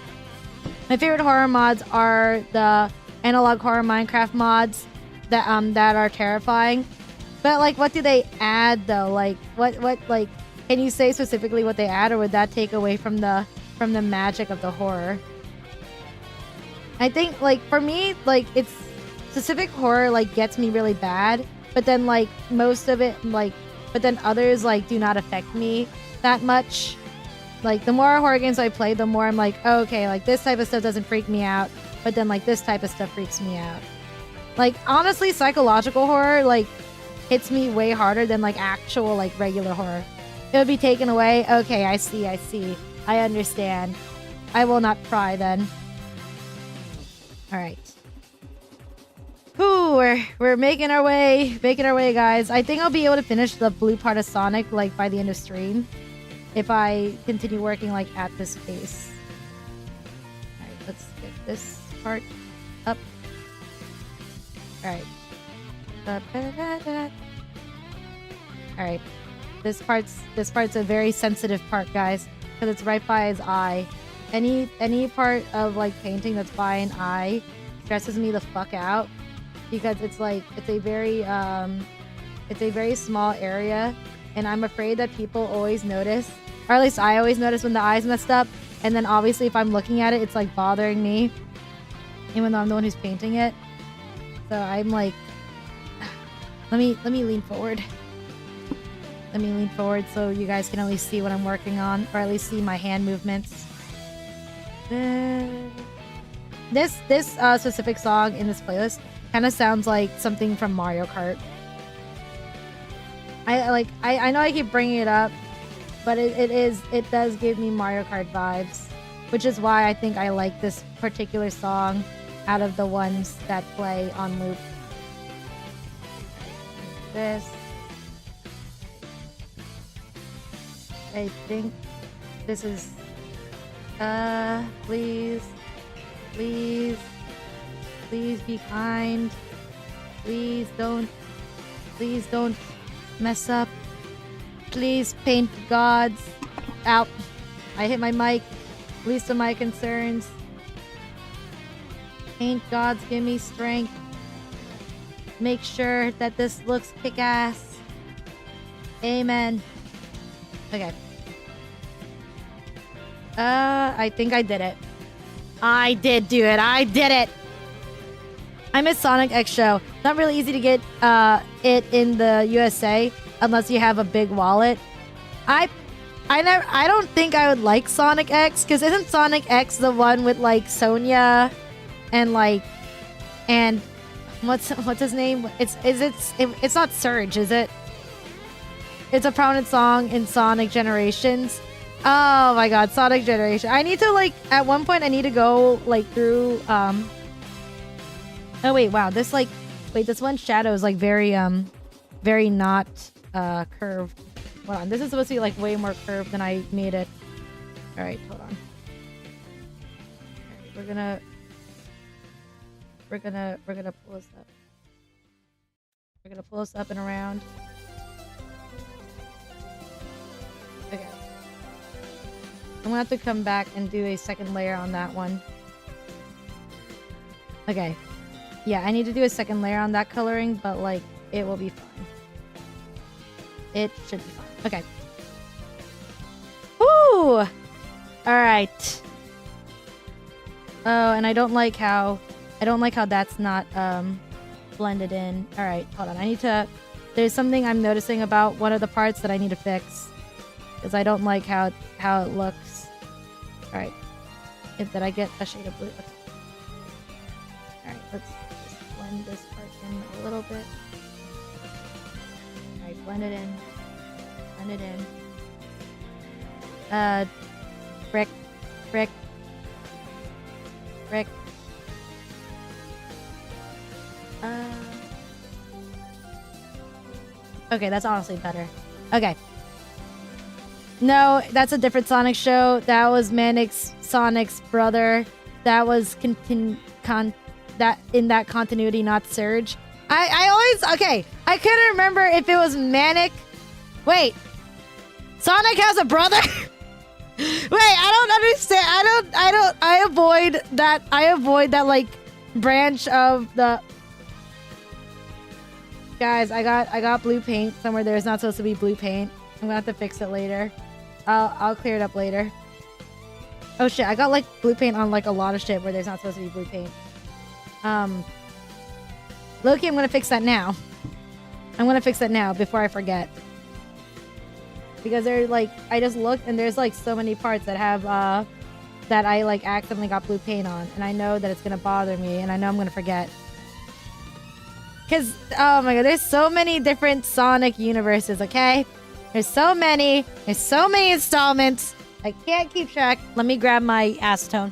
Speaker 1: My favorite horror mods are the analog horror Minecraft mods that are terrifying. But like, what do they add though? Like, what like? Can you say specifically what they add, or would that take away from the magic of the horror? I think, like, for me, like, it's specific horror, like, gets me really bad, but then, like, most of it, like, but then others, like, do not affect me that much. Like, the more horror games I play, the more I'm like, oh, okay, like, this type of stuff doesn't freak me out, but then, like, this type of stuff freaks me out. Like, honestly, psychological horror, like, hits me way harder than, like, actual, like, regular horror. It would be taken away. Okay, I see. I understand. I will not cry then. Alright. Ooh, we're making our way, guys. I think I'll be able to finish the blue part of Sonic, like, by the end of stream. If I continue working, like, at this pace. Alright, let's get this part up. Alright. Alright. This part's a very sensitive part, guys, because it's right by his eye. Any part of like painting that's by an eye stresses me the fuck out because it's like it's a very small area, and I'm afraid that people always notice, or at least I always notice when the eye's messed up, and then obviously if I'm looking at it, it's like bothering me, even though I'm the one who's painting it. So I'm like, let me lean forward. Let me lean forward so you guys can at least see what I'm working on, or at least see my hand movements. This specific song in this playlist kind of sounds like something from Mario Kart. I know I keep bringing it up, but it does give me Mario Kart vibes, which is why I think I like this particular song out of the ones that play on loop. This, I think this is please be kind, please don't mess up, please paint gods out. I hit my mic, least of my concerns. Paint gods, give me strength, make sure that this looks kick-ass. Amen. Okay. I think I did it. I did do it. I did it. I miss Sonic X Show. Not really easy to get it in the USA unless you have a big wallet. I don't think I would like Sonic X, because isn't Sonic X the one with like Sonya and like what's his name? It's not Surge, is it? It's a prominent song in Sonic Generations. Oh my god, Sonic Generation. I need to like at one point I need to go like through oh wait, wow, this like this one shadow is like very not curved. Hold on, this is supposed to be like way more curved than I made it. Alright, hold on. We're gonna pull this up. We're gonna pull this up and around. Okay. I'm gonna have to come back and do a second layer on that one. Okay. Yeah, I need to do a second layer on that coloring, but like, it will be fine. It should be fine. Okay. Woo! Alright. Oh, and I don't like how that's not blended in. Alright, hold on. I need to... There's something I'm noticing about one of the parts that I need to fix. Because I don't like how it looks. Alright. Did I get a shade of blue? Okay. Alright, let's just blend this part in a little bit. Alright, blend it in. Blend it in. Brick. Brick. Brick. Okay, that's honestly better. Okay. No, that's a different Sonic show. That was Sonic's brother. That was in that continuity, not Surge. I always... Okay, I couldn't remember if it was Manic. Wait. Sonic has a brother? Wait, I don't understand. I avoid that like branch of the... Guys, I got blue paint somewhere there's not supposed to be blue paint. I'm gonna have to fix it later. I'll clear it up later. Oh shit, I got like blue paint on like a lot of shit where there's not supposed to be blue paint. Loki, I'm gonna fix that now. I'm gonna fix that now before I forget. Because they're like, I just looked and there's like so many parts that have that I like accidentally got blue paint on, and I know that it's gonna bother me, and I know I'm gonna forget. Because, oh my god, there's so many different Sonic universes, okay? There's so many installments. I can't keep track. Let me grab my acetone.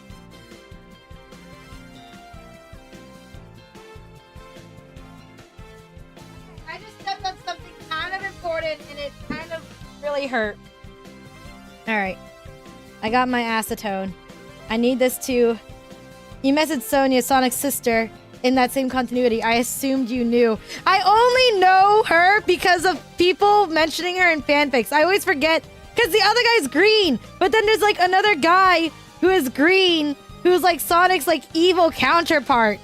Speaker 1: I just stepped on something kind of important, and it kind of really hurt. Alright. I got my acetone. I need this too. You messaged Sonya, Sonic's sister, in that same continuity. I assumed you knew. I only know her because of people mentioning her in fanfics. I always forget, because the other guy's green, but then there's like another guy who is green, who's like Sonic's like evil counterpart.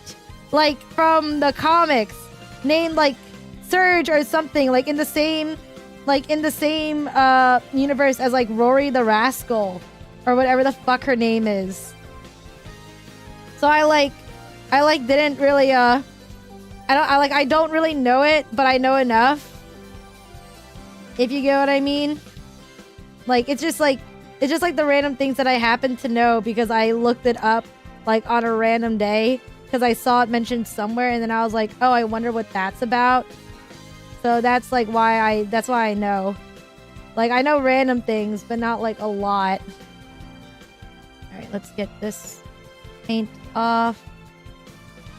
Speaker 1: like from the comics, named like Surge or something, like in the same universe as like Rory the Rascal or whatever the fuck her name is. So I didn't really I don't really know it, but I know enough. If you get what I mean. Like it's just like the random things that I happen to know because I looked it up like on a random day because I saw it mentioned somewhere, and then I was like, oh, I wonder what that's about. So that's like why I know. Like I know random things, but not like a lot. All right, let's get this paint off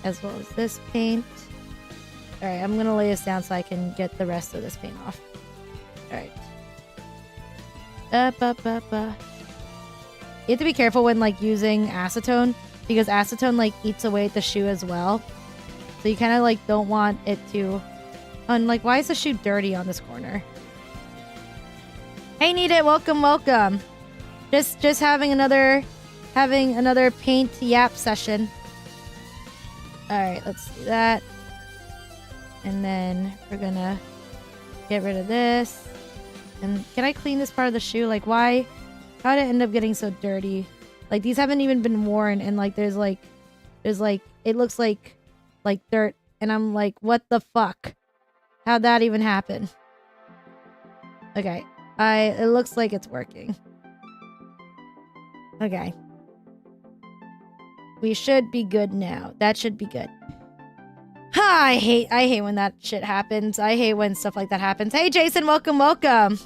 Speaker 1: as well as this paint. All right, I'm gonna lay this down so I can get the rest of this paint off. All right. You have to be careful when like using acetone because acetone like eats away at the shoe as well. So you kind of like don't want it to. And like, why is the shoe dirty on this corner? Hey, Need It, welcome, welcome. Just having another paint yap session. All right, let's do that. And then we're gonna get rid of this. And can I clean this part of the shoe? Like, why? How did it end up getting so dirty? Like, these haven't even been worn, and like, there's like, it looks like dirt, and I'm like, what the fuck? How'd that even happen? Okay, it looks like it's working. Okay, we should be good now. That should be good. I hate when that shit happens. I hate when stuff like that happens. Hey, Jason, welcome, welcome.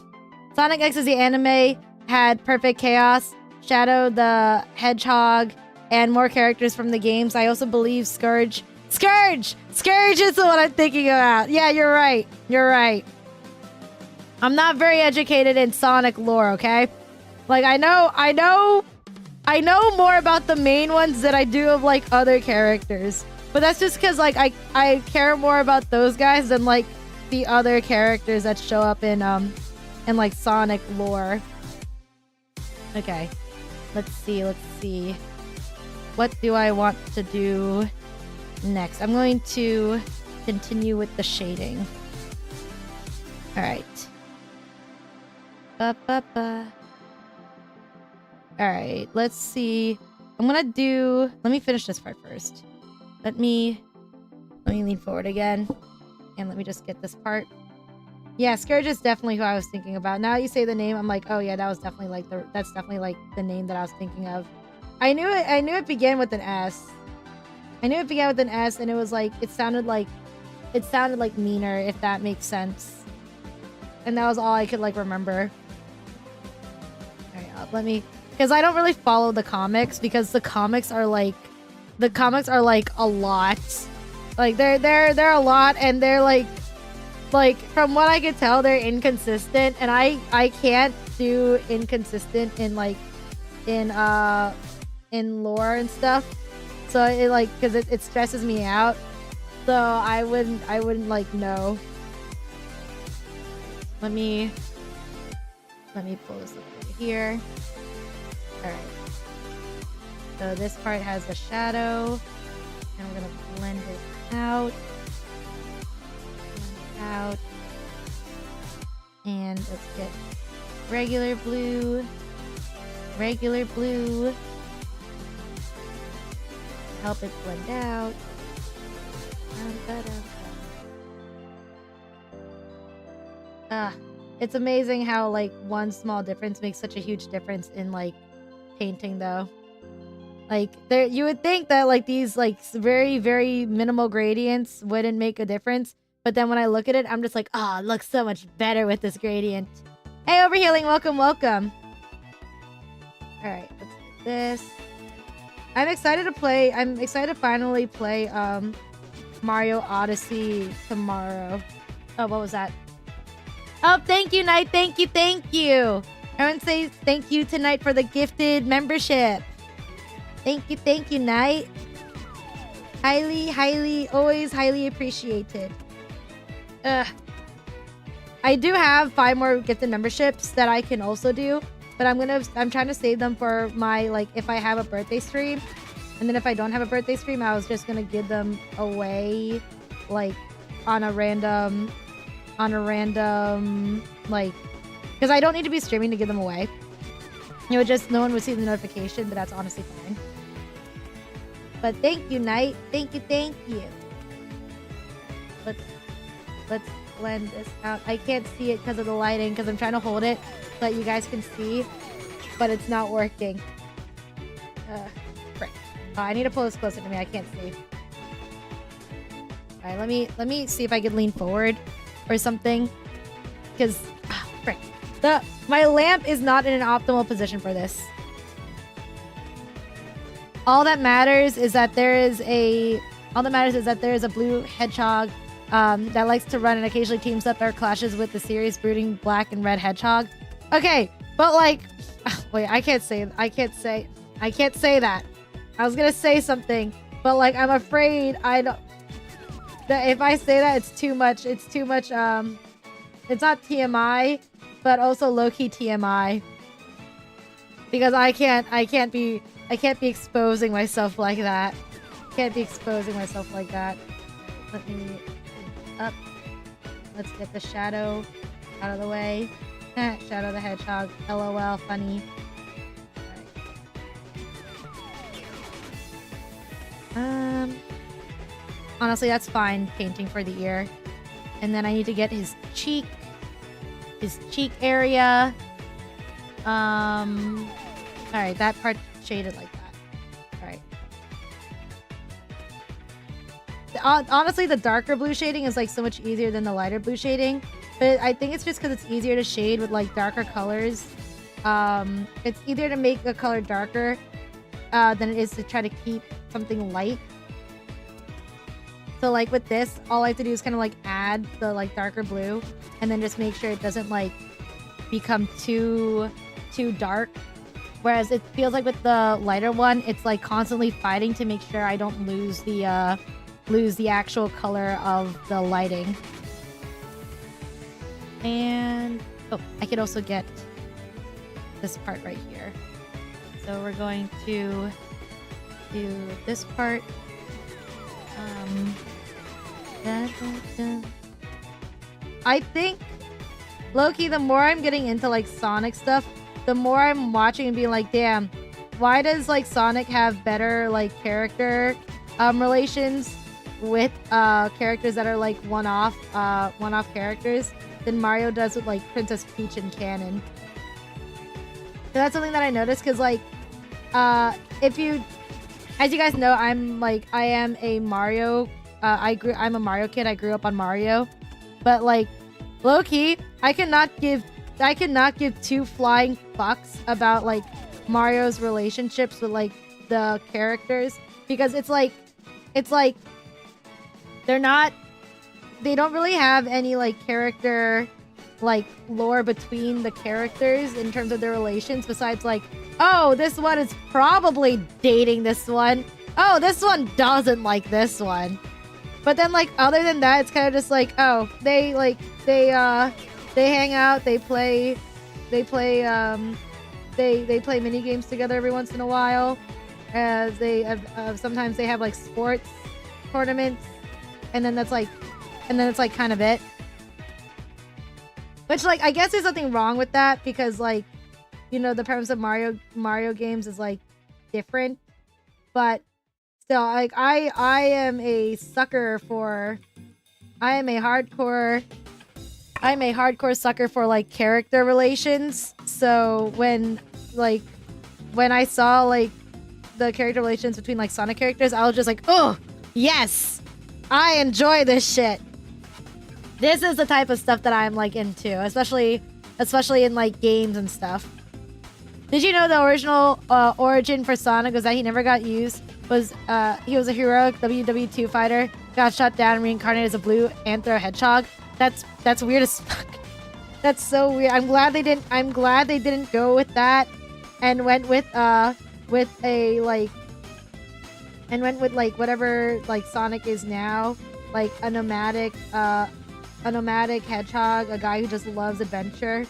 Speaker 1: Sonic X is the anime, had Perfect Chaos, Shadow the Hedgehog, and more characters from the games. I also believe Scourge is the one I'm thinking about. Yeah, you're right. You're right. I'm not very educated in Sonic lore, okay? Like, I know more about the main ones than I do of, like, other characters. But that's just because, like, I care more about those guys than, like, the other characters that show up in like, Sonic lore. Okay. Let's see. What do I want to do next? I'm going to continue with the shading. Alright. Alright, let's see. Let me finish this part first. Let me lean forward again. And let me just get this part. Yeah, Scourge is definitely who I was thinking about. Now you say the name, I'm like, oh yeah, that's definitely like the name that I was thinking of. I knew it began with an S. And it was like it sounded like meaner, if that makes sense. And that was all I could like remember. Alright, because I don't really follow the comics because the comics are like a lot. Like they're a lot, and they're like from what I could tell, they're inconsistent, and I can't do inconsistent in lore and stuff. So it like because it stresses me out. So I wouldn't like know. Let me pull this up over here. All right. So this part has a shadow, and we're gonna blend it out. And let's get regular blue. Help it blend out. It's amazing how like one small difference makes such a huge difference in like painting though. Like you would think that like these like very, very minimal gradients wouldn't make a difference. But then when I look at it, I'm just like, oh, it looks so much better with this gradient. Hey, Overhealing, welcome, welcome. All right, let's do this. I'm excited to finally play Mario Odyssey tomorrow. Oh, what was that? Oh, thank you, Knight. Thank you. Everyone say thank you tonight for the gifted membership. Thank you, Knight. Always highly appreciated. I do have 5 more gifted memberships that I can also do, but I'm trying to save them for my, like, if I have a birthday stream, And then if I don't have a birthday stream, I was just gonna give them away, like, on a random, like, because I don't need to be streaming to give them away. You know, just no one would see the notification, but that's honestly fine. But thank you, Knight. Thank you. Let's blend this out. I can't see it because of the lighting, because I'm trying to hold it so that you guys can see, but it's not working. Frick. Oh, I need to pull this closer to me. I can't see. All right, let me see if I can lean forward or something, because frick. My lamp is not in an optimal position for this. All that matters is that there is a blue hedgehog that likes to run and occasionally teams up or clashes with the serious brooding black and red hedgehog. Okay, but like, wait, I can't say that. I was gonna say something, but like, I'm afraid that if I say that, it's too much. It's not TMI, but also low-key TMI, because I can't be exposing myself like that. Let me up. Let's get the shadow out of the way. Shadow the hedgehog. LOL. Funny. Right. Honestly, that's fine. Painting for the ear, and then I need to get his cheek area. All right, that part shaded like that. Honestly, the darker blue shading is like so much easier than the lighter blue shading, but I think it's just because it's easier to shade with like darker colors. It's easier to make a color darker than it is to try to keep something light. So like with this, all I have to do is kind of like add the like darker blue, and then just make sure it doesn't like become too dark. Whereas it feels like with the lighter one, it's like constantly fighting to make sure I don't lose the actual color of the lighting. And oh, I could also get this part right here. So we're going to do this part. I think, low-key, the more I'm getting into like Sonic stuff, the more I'm watching and being like, damn, why does like Sonic have better like character relations with characters that are like one-off characters than Mario does with like Princess Peach and Canon? So that's something that I noticed, because like as you guys know, I am a Mario I'm a Mario kid. I grew up on Mario, but like low-key, I cannot give two flying fucks about like Mario's relationships with like the characters, because it's like they don't really have any like character like lore between the characters in terms of their relations, besides like, oh, this one is probably dating this one, oh, this one doesn't like this one. But then like, other than that, it's kind of just like, oh, they hang out, they play mini games together every once in a while, as sometimes they have like sports tournaments, and then it's like kind of it. Which, like, I guess there's nothing wrong with that, because like, you know, the premise of Mario games is like different, but still, like, I am a hardcore sucker for like character relations. So when I saw like the character relations between like Sonic characters, I was just like, oh yes, I enjoy this shit. This is the type of stuff that I'm like into, especially in like games and stuff. Did you know the original origin for Sonic was that he never got used? He was a heroic WW2 fighter, got shot down and reincarnated as a blue anthro hedgehog. That's weird as fuck. That's so weird. I'm glad they didn't go with that, and went with whatever like Sonic is now, like a nomadic hedgehog, a guy who just loves adventure.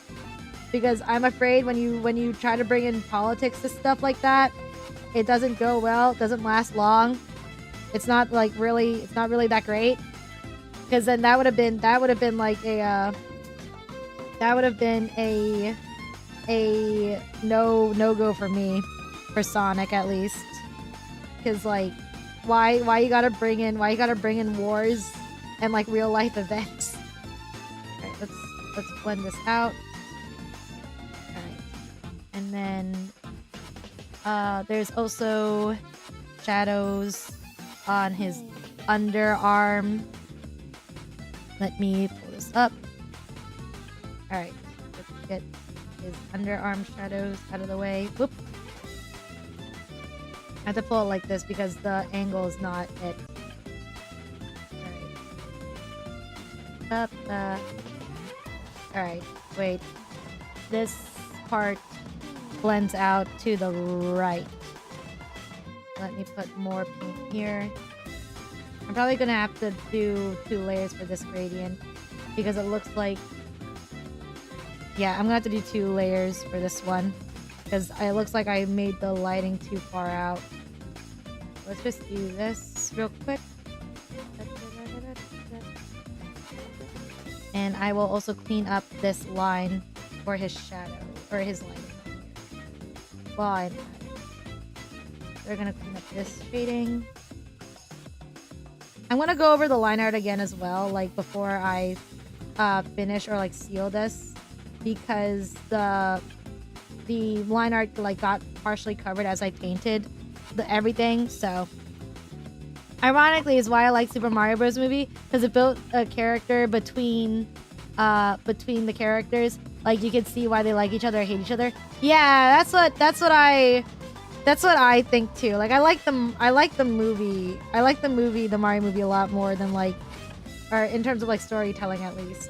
Speaker 1: Because I'm afraid when you try to bring in politics to stuff like that, it doesn't go well. It doesn't last long. It's not really that great. Because then that would have been like a no go for me, for Sonic at least. Because like, why you gotta bring in wars and like real life events. Alright, let's blend this out. Alright. And then there's also shadows on his underarm. Let me pull this up. Alright, let's get his underarm shadows out of the way. Whoop. I have to pull it like this because the angle is not it. Alright. Up, alright, wait. This part blends out to the right. Let me put more paint here. I'm probably gonna have to do 2 layers for this gradient because it looks like... Yeah, I'm gonna have to do 2 layers for this one because it looks like I made the lighting too far out. Let's just do this real quick. And I will also clean up this line for his shadow, or his lighting. Line. We're gonna clean up this shading. I'm gonna go over the line art again as well, like before I finish or like seal this, because the line art like got partially covered as I painted everything. So ironically is why I like Super Mario Bros. Movie, because it built a character between the characters. Like you could see why they like each other or hate each other. Yeah, that's what I think too. Like I like the movie, the Mario movie a lot more than like, or in terms of like storytelling at least.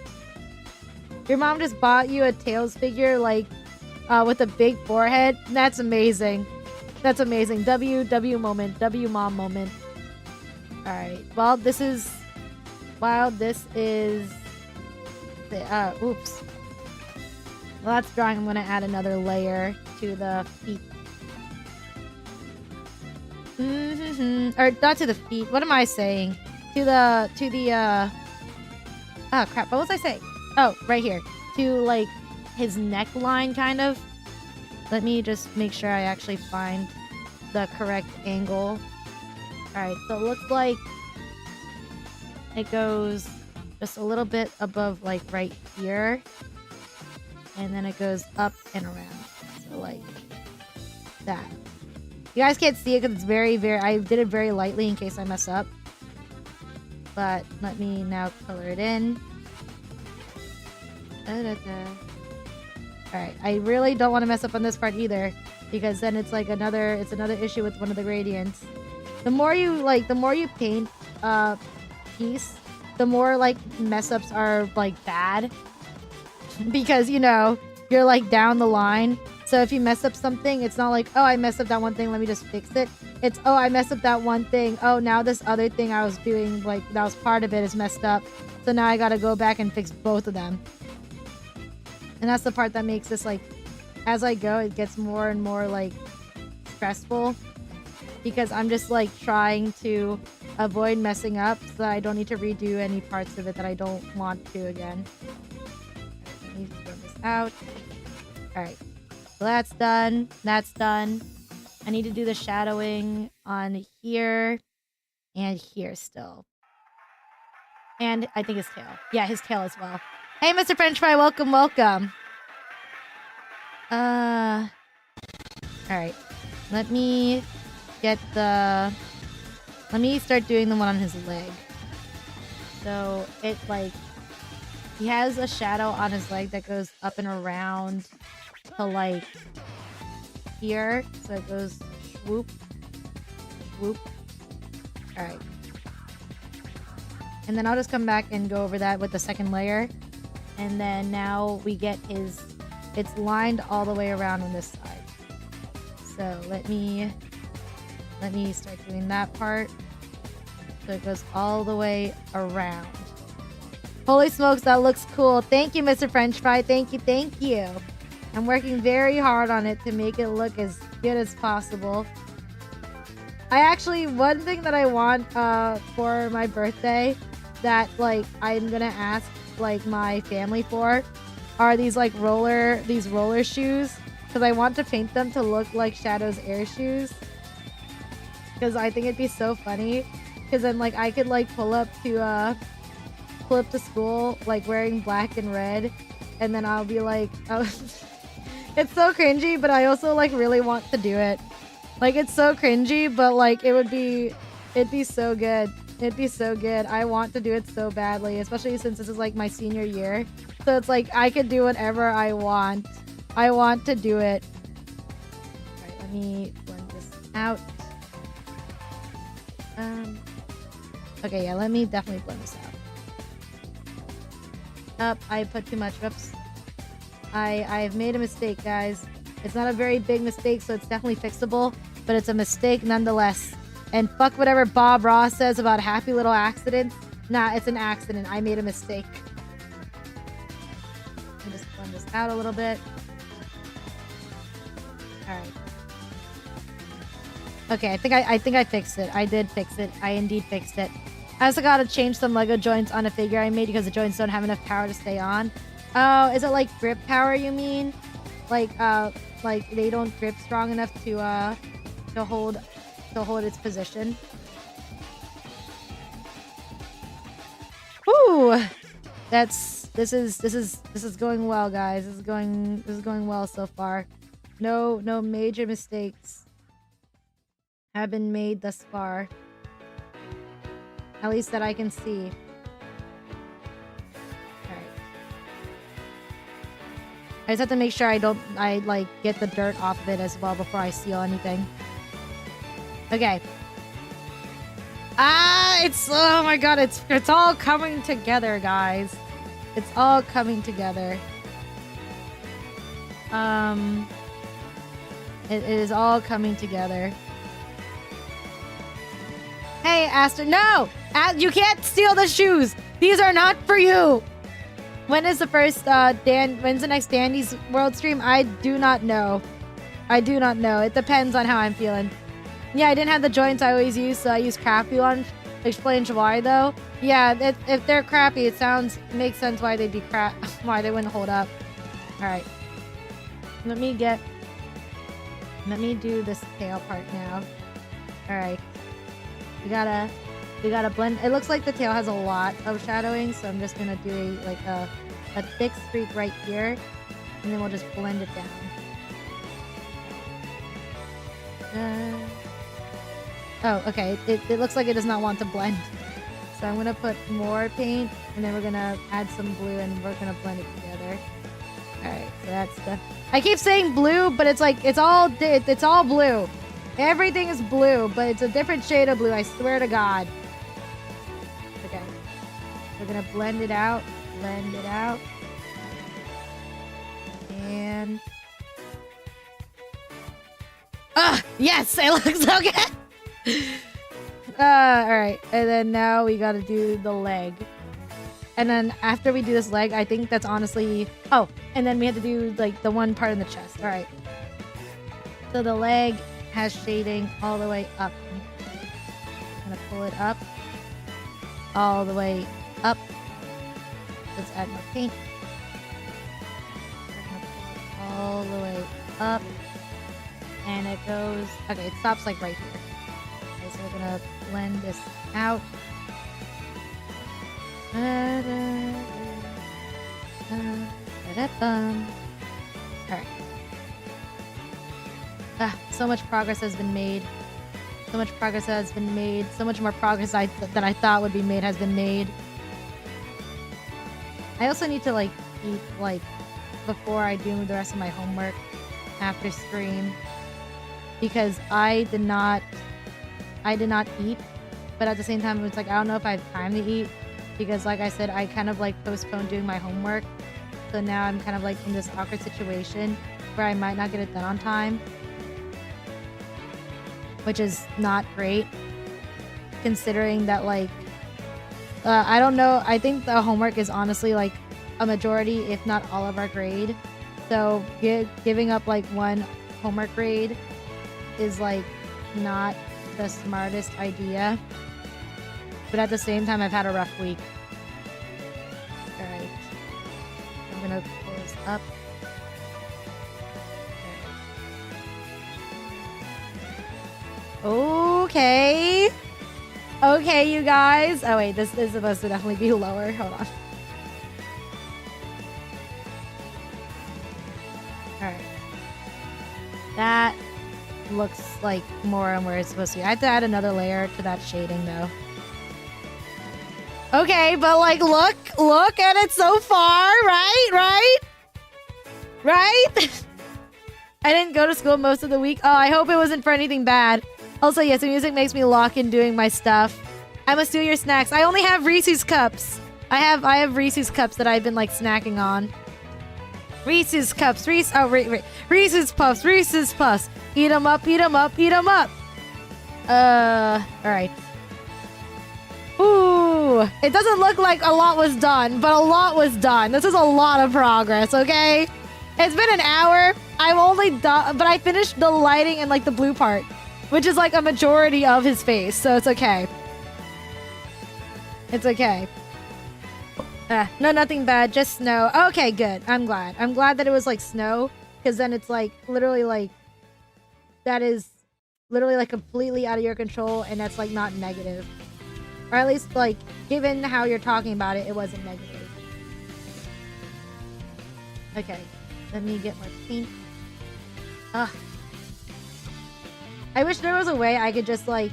Speaker 1: Your mom just bought you a Tails figure like with a big forehead. That's amazing. That's amazing. W moment. W mom moment. All right. Well, this is the oops. Well, that's drawing. I'm gonna add another layer to the feet. Or not to the feet. What am I saying? To the oh crap, what was I saying? Oh, right here. To like his neckline kind of. Let me just make sure I actually find the correct angle. Alright, so it looks like it goes just a little bit above like right here. And then it goes up and around. So like that. You guys can't see it because it's very, I did it very lightly in case I mess up. But let me now color it in. Alright, I really don't want to mess up on this part either, because then it's like another issue with one of the gradients. The more you paint piece, the more like mess ups are like bad. Because you know, you're like down the line. So if you mess up something, it's not like, oh, I messed up that one thing, let me just fix it. It's, oh, I messed up that one thing. Oh, now this other thing I was doing, like, that was part of it is messed up. So now I gotta go back and fix both of them. And that's the part that makes this, like, as I go, it gets more and more, like, stressful. Because I'm just, like, trying to avoid messing up so that I don't need to redo any parts of it that I don't want to again. Let me throw this out. Alright. So that's done. That's done. I need to do the shadowing on here and here still. And I think his tail. Yeah, his tail as well. Hey, Mr. French Fry, welcome, welcome. Alright. Let me start doing the one on his leg. So it like, he has a shadow on his leg that goes up and around to like here. So it goes swoop, swoop. Alright. And then I'll just come back and go over that with the second layer. And then now we get it's lined all the way around on this side. So let me start doing that part. So it goes all the way around. Holy smokes, that looks cool. Thank you, Mr. French Fry. Thank you, thank you. I'm working very hard on it to make it look as good as possible. one thing that I want for my birthday that like I'm gonna ask like my family for are these like roller shoes, because I want to paint them to look like Shadow's air shoes, because I think it'd be so funny, because then like I could like pull up to school like wearing black and red, and then I'll be like it's so cringy, but I also like really want to do it. Like, it's so cringy, but like it'd be so good. It'd be so good. I want to do it so badly, especially since this is like my senior year. So it's like I could do whatever I want. I want to do it. Alright, let me blend this out. Okay, yeah, let me definitely blend this out. I put too much. Oops. I've made a mistake, guys. It's not a very big mistake, so it's definitely fixable, but it's a mistake nonetheless. And fuck whatever Bob Ross says about happy little accidents. Nah, it's an accident. I made a mistake. Let me just blend this out a little bit. Alright. Okay, I think I fixed it. I did fix it. I indeed fixed it. I also gotta change some Lego joints on a figure I made because the joints don't have enough power to stay on. Oh, is it like grip power you mean? Like they don't grip strong enough to hold its position. Woo! This is going well, guys. This is going well so far. No major mistakes have been made thus far. At least that I can see. I just have to make sure I like get the dirt off of it as well before I seal anything. Okay. Oh my god, it's all coming together, guys. It's all coming together. It is all coming together. Hey, Aster, no! You can't steal the shoes! These are not for you! When is the first, when's the next Dandy's World stream? I do not know. I do not know. It depends on how I'm feeling. Yeah, I didn't have the joints I always use, so I use crappy ones. Explains why, though. Yeah, if they're crappy, it makes sense why they'd be why they wouldn't hold up. Alright. Let me do this tail part now. Alright. We gotta blend. It looks like the tail has a lot of shadowing, so I'm just gonna do a thick streak right here, and then we'll just blend it down. Oh, okay. It looks like it does not want to blend. So I'm gonna put more paint, and then we're gonna add some blue, and we're gonna blend it together. Alright, so that's the... I keep saying blue, but it's like, it's all blue. Everything is blue, but it's a different shade of blue, I swear to God. Okay. We're gonna blend it out. Blend it out. And... Ah! Yes! It looks so good! Alright. And then now we gotta do the leg. And then after we do this leg, I think that's honestly... Oh! And then we have to do, like, the one part in the chest. Alright. So the leg has shading all the way up. I'm gonna pull it up. All the way up. Let's add more paint. All the way up. And it goes... Okay, it stops, like, right here. Okay, so we're gonna blend this out. Alright. So much progress has been made. So much progress has been made. So much more progress than I thought would be made has been made. I also need to, like, eat, like, before I do the rest of my homework after stream. Because I did not eat. But at the same time, it's like, I don't know if I have time to eat. Because, like I said, I kind of, like, postponed doing my homework. So now I'm kind of, like, in this awkward situation where I might not get it done on time. Which is not great. Considering that, like... I don't know. I think the homework is honestly, like, a majority, if not all of our grade. So, giving up, like, one homework grade is, like, not the smartest idea. But at the same time, I've had a rough week. Alright. I'm gonna close up. Okay. Okay, you guys. Oh, wait. This is supposed to definitely be lower. Hold on. Alright. That looks like more on where it's supposed to be. I have to add another layer to that shading, though. Okay, but like, look at it so far, right? I didn't go to school most of the week. Oh, I hope it wasn't for anything bad. Also, yes, the music makes me lock in doing my stuff. I must steal your snacks. I only have Reese's cups. I have Reese's cups that I've been like snacking on. Reese's cups, Reese's Puffs, Reese's Puffs. Eat them up, eat them up, eat them up. Alright. Ooh, it doesn't look like a lot was done, but a lot was done. This is a lot of progress, okay? It's been an hour. I'm only done, but I finished the lighting and like the blue part, which is like a majority of his face, so it's okay. It's okay. No, nothing bad, just snow. Okay, good. I'm glad. I'm glad that it was like snow, because then it's like literally like that is literally like completely out of your control, and that's like not negative. Or at least like given how you're talking about it, it wasn't negative. Okay, let me get my paint. Ugh. I wish there was a way I could just like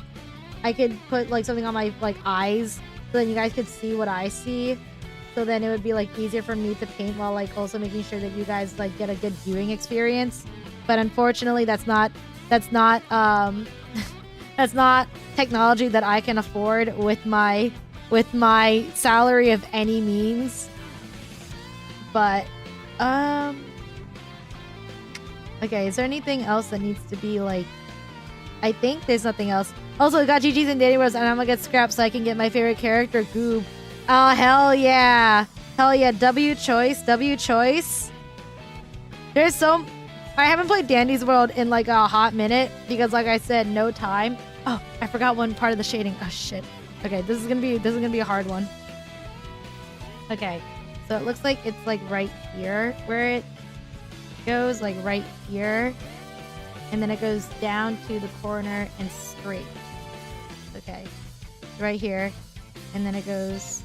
Speaker 1: I could put like something on my like eyes so then you guys could see what I see. So then it would be like easier for me to paint while like also making sure that you guys like get a good viewing experience. But unfortunately that's not that's not technology that I can afford with my salary of any means. But okay, is there anything else that needs to be like I think there's nothing else. Also, I got GG's and Danny Rose, and I'm gonna get scrapped so I can get my favorite character, Goob. Oh, hell yeah. Hell yeah. W choice. There's so... I haven't played Dandy's World in like a hot minute because like I said, no time. Oh, I forgot one part of the shading. Oh, shit. Okay, this is gonna be a hard one. Okay, so it looks like it's like right here where it goes, like right here. And then it goes down to the corner and straight. Okay, right here. And then it goes...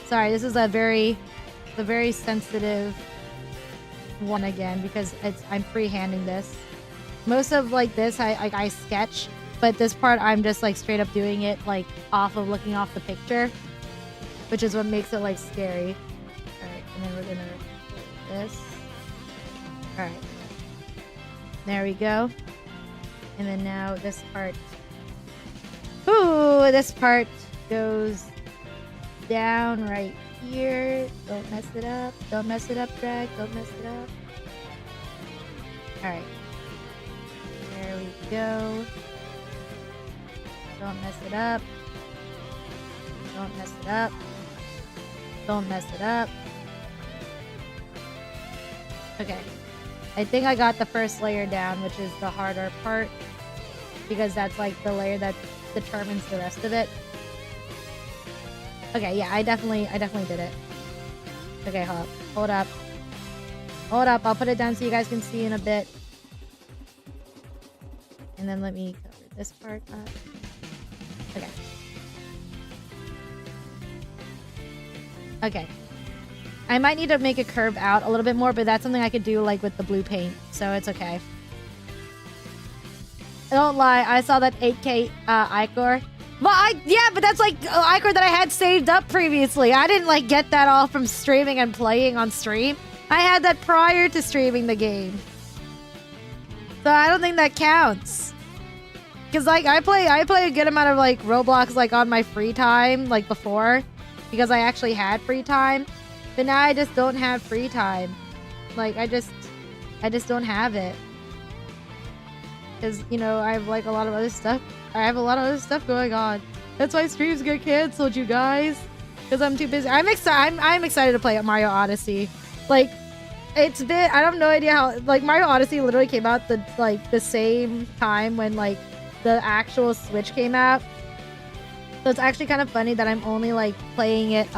Speaker 1: sorry, this is a very sensitive one again because I'm freehanding this. Most of like this, I sketch, but this part I'm just like straight up doing it like looking off the picture, which is what makes it like scary. All right, and then we're gonna do this. All right, there we go. And then now this part. Ooh, this part goes down right here. Don't mess it up. Don't mess it up, Drag. Don't mess it up. Alright. There we go. Don't mess it up. Don't mess it up. Don't mess it up. Okay. I think I got the first layer down, which is the harder part. Because that's like the layer that determines the rest of it. Okay, yeah, I definitely did it. Okay, hold up. I'll put it down so you guys can see in a bit. And then let me cover this part up. Okay. Okay. I might need to make it curve out a little bit more, but that's something I could do like with the blue paint, so it's okay. I don't lie, I saw that 8K Ichor. Well, yeah, but that's like Ichor that I had saved up previously. I didn't like get that all from streaming and playing on stream. I had that prior to streaming the game. So I don't think that counts. Cause like I play a good amount of like Roblox like on my free time like before, because I actually had free time. But now I just don't have free time. Like I just don't have it. Because, you know, I have like a lot of other stuff. I have a lot of other stuff going on. That's why streams get canceled, you guys. Because I'm too busy. I'm excited to play Mario Odyssey. Like, it's been, I have no idea how, like, Mario Odyssey literally came out the same time when, like, the actual Switch came out. So it's actually kind of funny that I'm only, like, playing it,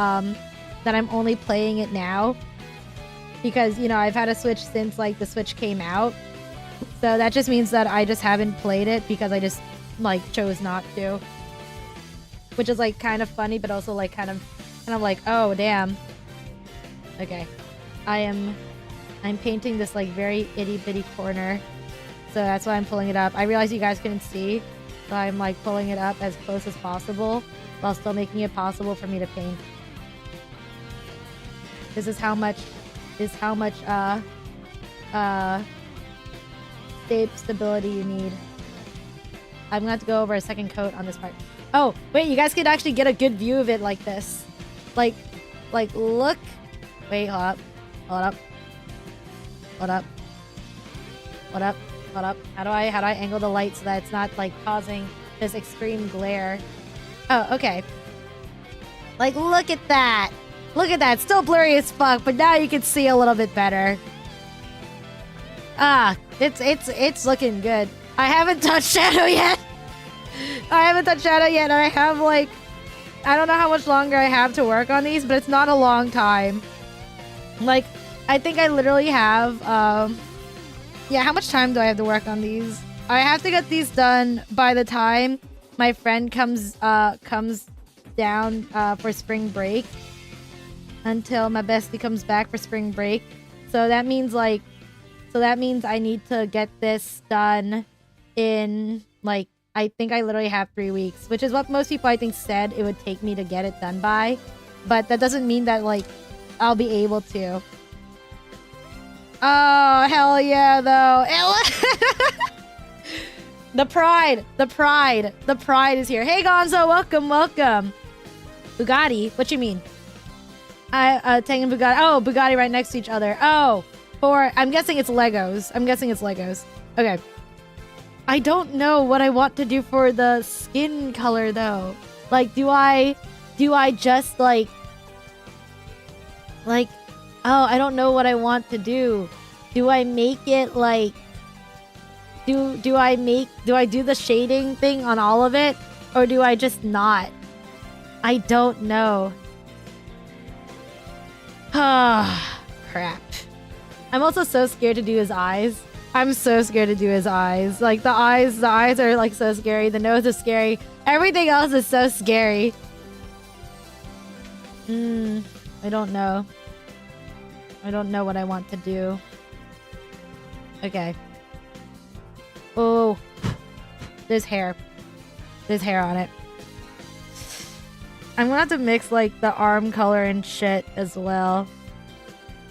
Speaker 1: now. Because, you know, I've had a Switch since, like, the Switch came out. So that just means that I just haven't played it because I just, like, chose not to. Which is, like, kind of funny, but also, like, kind of like, oh, damn. Okay. I'm painting this, like, very itty-bitty corner. So that's why I'm pulling it up. I realize you guys couldn't see. So I'm, like, pulling it up as close as possible while still making it possible for me to paint. This is how much stability you need. I'm gonna have to go over a second coat on this part. Oh, wait, you guys could actually get a good view of it like this. Like, look. Wait, hold up. Hold up. Hold up. Hold up. Hold up. How do I angle the light so that it's not, like, causing this extreme glare? Oh, okay. Like, look at that. Look at that. It's still blurry as fuck, but now you can see a little bit better. Ah, it's looking good. I haven't touched shadow yet. And I have, like, I don't know how much longer I have to work on these, but it's not a long time. Like, I think I literally have, yeah, how much time do I have to work on these? I have to get these done by the time my friend comes down, for spring break. Until my bestie comes back for spring break. So that means, like, I need to get this done in, like, I think I literally have 3 weeks, which is what most people, I think, said it would take me to get it done by. But that doesn't mean that, like, I'll be able to. Oh, hell yeah, though. The pride is here. Hey, Gonzo, welcome. Bugatti? What you mean? Tang and Bugatti. Oh, Bugatti right next to each other. Oh, I'm guessing it's Legos. Okay. I don't know what I want to do for the skin color, though. Like, do I just, like, oh, I don't know what I want to do. Do I make it, like, do I do the shading thing on all of it? Or do I just not? I don't know. Ah, crap. I'm also so scared to do his eyes. Like, the eyes are, like, so scary. The nose is scary. Everything else is so scary. I don't know. I don't know what I want to do. Okay. Oh. There's hair. There's hair on it. I'm gonna have to mix, like, the arm color and shit as well.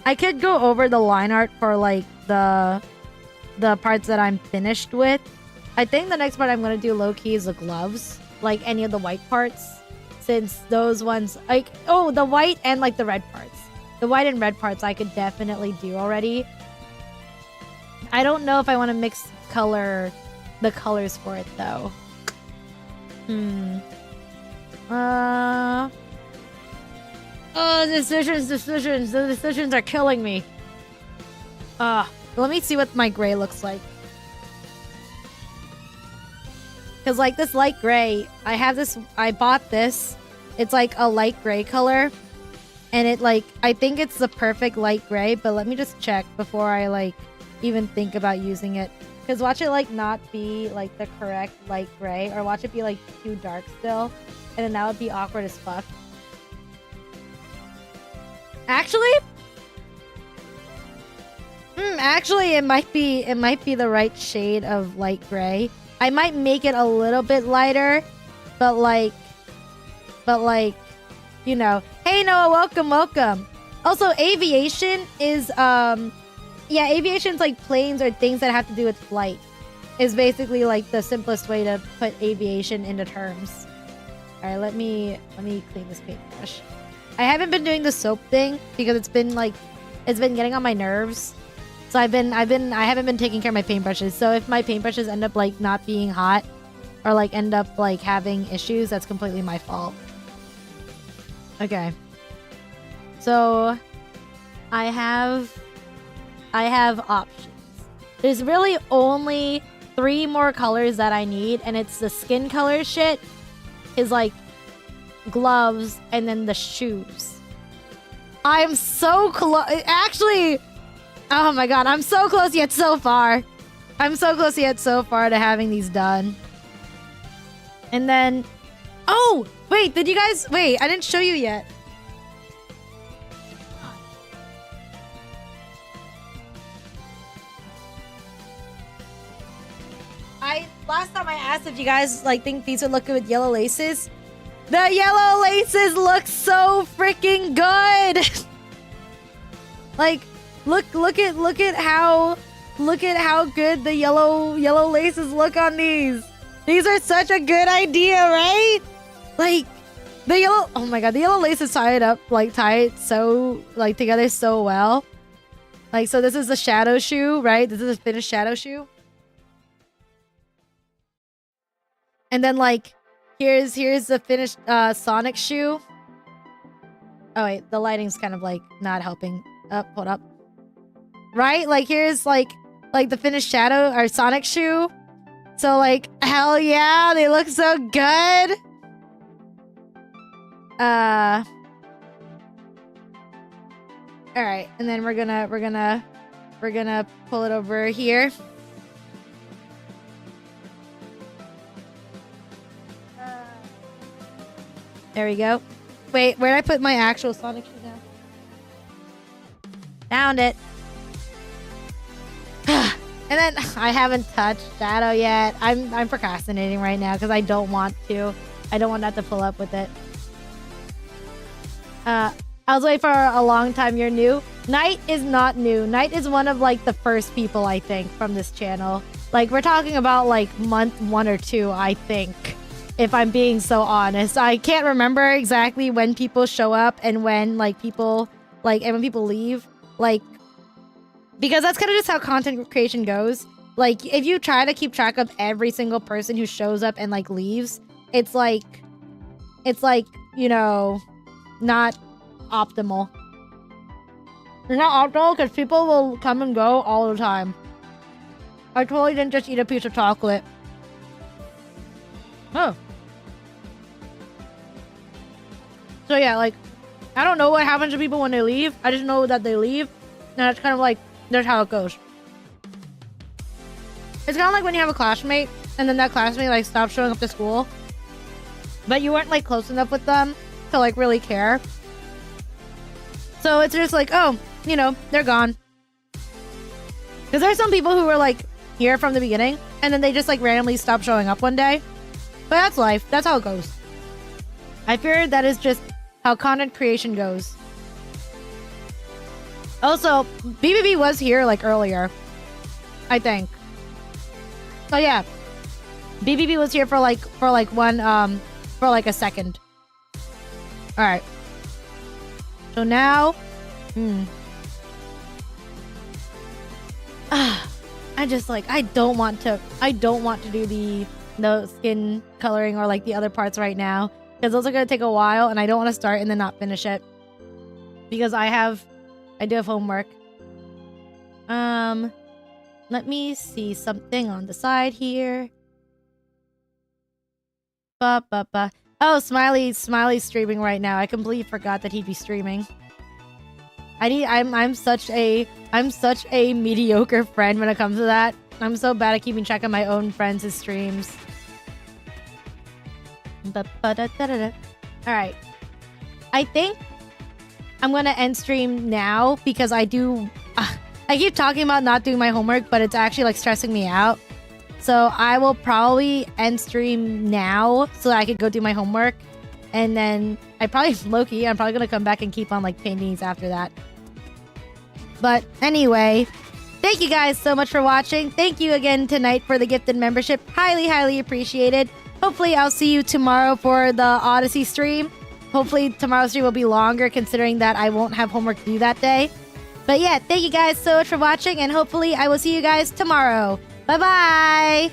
Speaker 1: I could go over the line art for, like, the parts that I'm finished with. I think the next part I'm gonna do low-key is the gloves. Like, any of the white parts. Since those ones, like, oh, the white and, like, the red parts. The white and red parts I could definitely do already. I don't know if I want to mix the colors for it, though. Oh, decisions. The decisions are killing me. Let me see what my gray looks like. Because, like, this light gray, I bought this. It's, like, a light gray color. And it, like, I think it's the perfect light gray, but let me just check before I, like, even think about using it. Because watch it, like, not be, like, the correct light gray, or watch it be, like, too dark still. And then that would be awkward as fuck. Actually, it might be the right shade of light gray. I might make it a little bit lighter, but like, you know. Hey Noah, welcome. Also, aviation is yeah, aviation's like planes or things that have to do with flight. Is basically like the simplest way to put aviation into terms. All right, let me clean this paintbrush. I haven't been doing the soap thing because it's been getting on my nerves. So I haven't been taking care of my paintbrushes. So if my paintbrushes end up like not being hot or like end up like having issues, that's completely my fault. Okay. So I have I have options. There's really only 3 more colors that I need, and it's the skin color shit, is like gloves, and then the shoes. I'm so close. Actually, oh my god, I'm so close yet so far. I'm so close yet so far to having these done. And then, oh, wait, did you guys, wait, I didn't show you yet. Last time I asked if you guys like think these would look good with yellow laces. The yellow laces look so freaking good. Like, look at how good the yellow laces look on these. These are such a good idea, right? Like the yellow, oh my god, the yellow laces tie it so like together so well. Like, so this is the shadow shoe, right? This is a finished shadow shoe. And then like here's the finished Sonic shoe. Oh wait, the lighting's kind of like not helping. Hold up. Right? Like here's like the finished Shadow or Sonic shoe. So like hell yeah, they look so good. All right, and then we're gonna pull it over here. There we go. Wait, where did I put my actual Sonic shoe down? Found it. And then I haven't touched Shadow yet. I'm procrastinating right now because I don't want to. I don't want that to pull up with it. I was waiting for a long time. You're new. Knight is not new. Knight is one of like the first people I think from this channel. Like we're talking about like month 1 or 2, I think. If I'm being so honest, I can't remember exactly when people show up and when like people like and when people leave, like because that's kind of just how content creation goes. Like if you try to keep track of every single person who shows up and like leaves, it's like you know, not optimal. It's not optimal because people will come and go all the time. I totally didn't just eat a piece of chocolate. Oh. So yeah, like, I don't know what happens to people when they leave. I just know that they leave. And that's kind of like, that's how it goes. It's kind of like when you have a classmate, and then that classmate, like, stops showing up to school. But you weren't, like, close enough with them to, like, really care. So it's just like, oh, you know, they're gone. Because there's some people who were, like, here from the beginning, and then they just, like, randomly stop showing up one day. But that's life. That's how it goes. I fear that is just how content creation goes. Also, BBB was here like earlier, I think. Oh yeah, BBB was here for like a second. All right. So now, I just like I don't want to do the skin coloring or like the other parts right now. Because those are going to take a while, and I don't want to start and then not finish it. Because I do have homework. Let me see something on the side here. Oh, Smiley's streaming right now. I completely forgot that he'd be streaming. I'm such a mediocre friend when it comes to that. I'm so bad at keeping track of my own friends' streams. Alright. I think I'm gonna end stream now because I keep talking about not doing my homework, but it's actually like stressing me out. So I will probably end stream now so that I could go do my homework. And then I'm probably gonna come back and keep on like painting these after that. But anyway, thank you guys so much for watching. Thank you again tonight for the gifted membership. Highly, highly appreciated. Hopefully, I'll see you tomorrow for the Odyssey stream. Hopefully, tomorrow's stream will be longer, considering that I won't have homework to do that day. But yeah, thank you guys so much for watching, and hopefully, I will see you guys tomorrow. Bye-bye!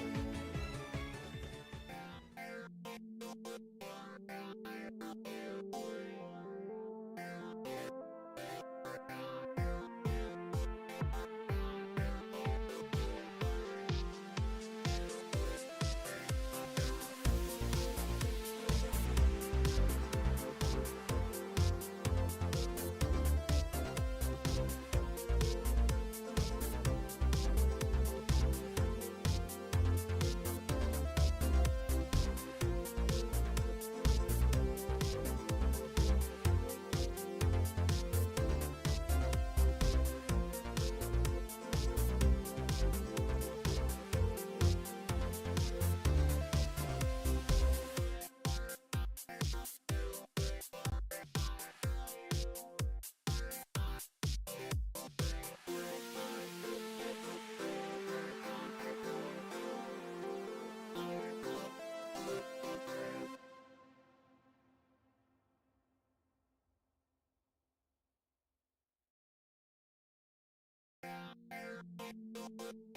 Speaker 1: you.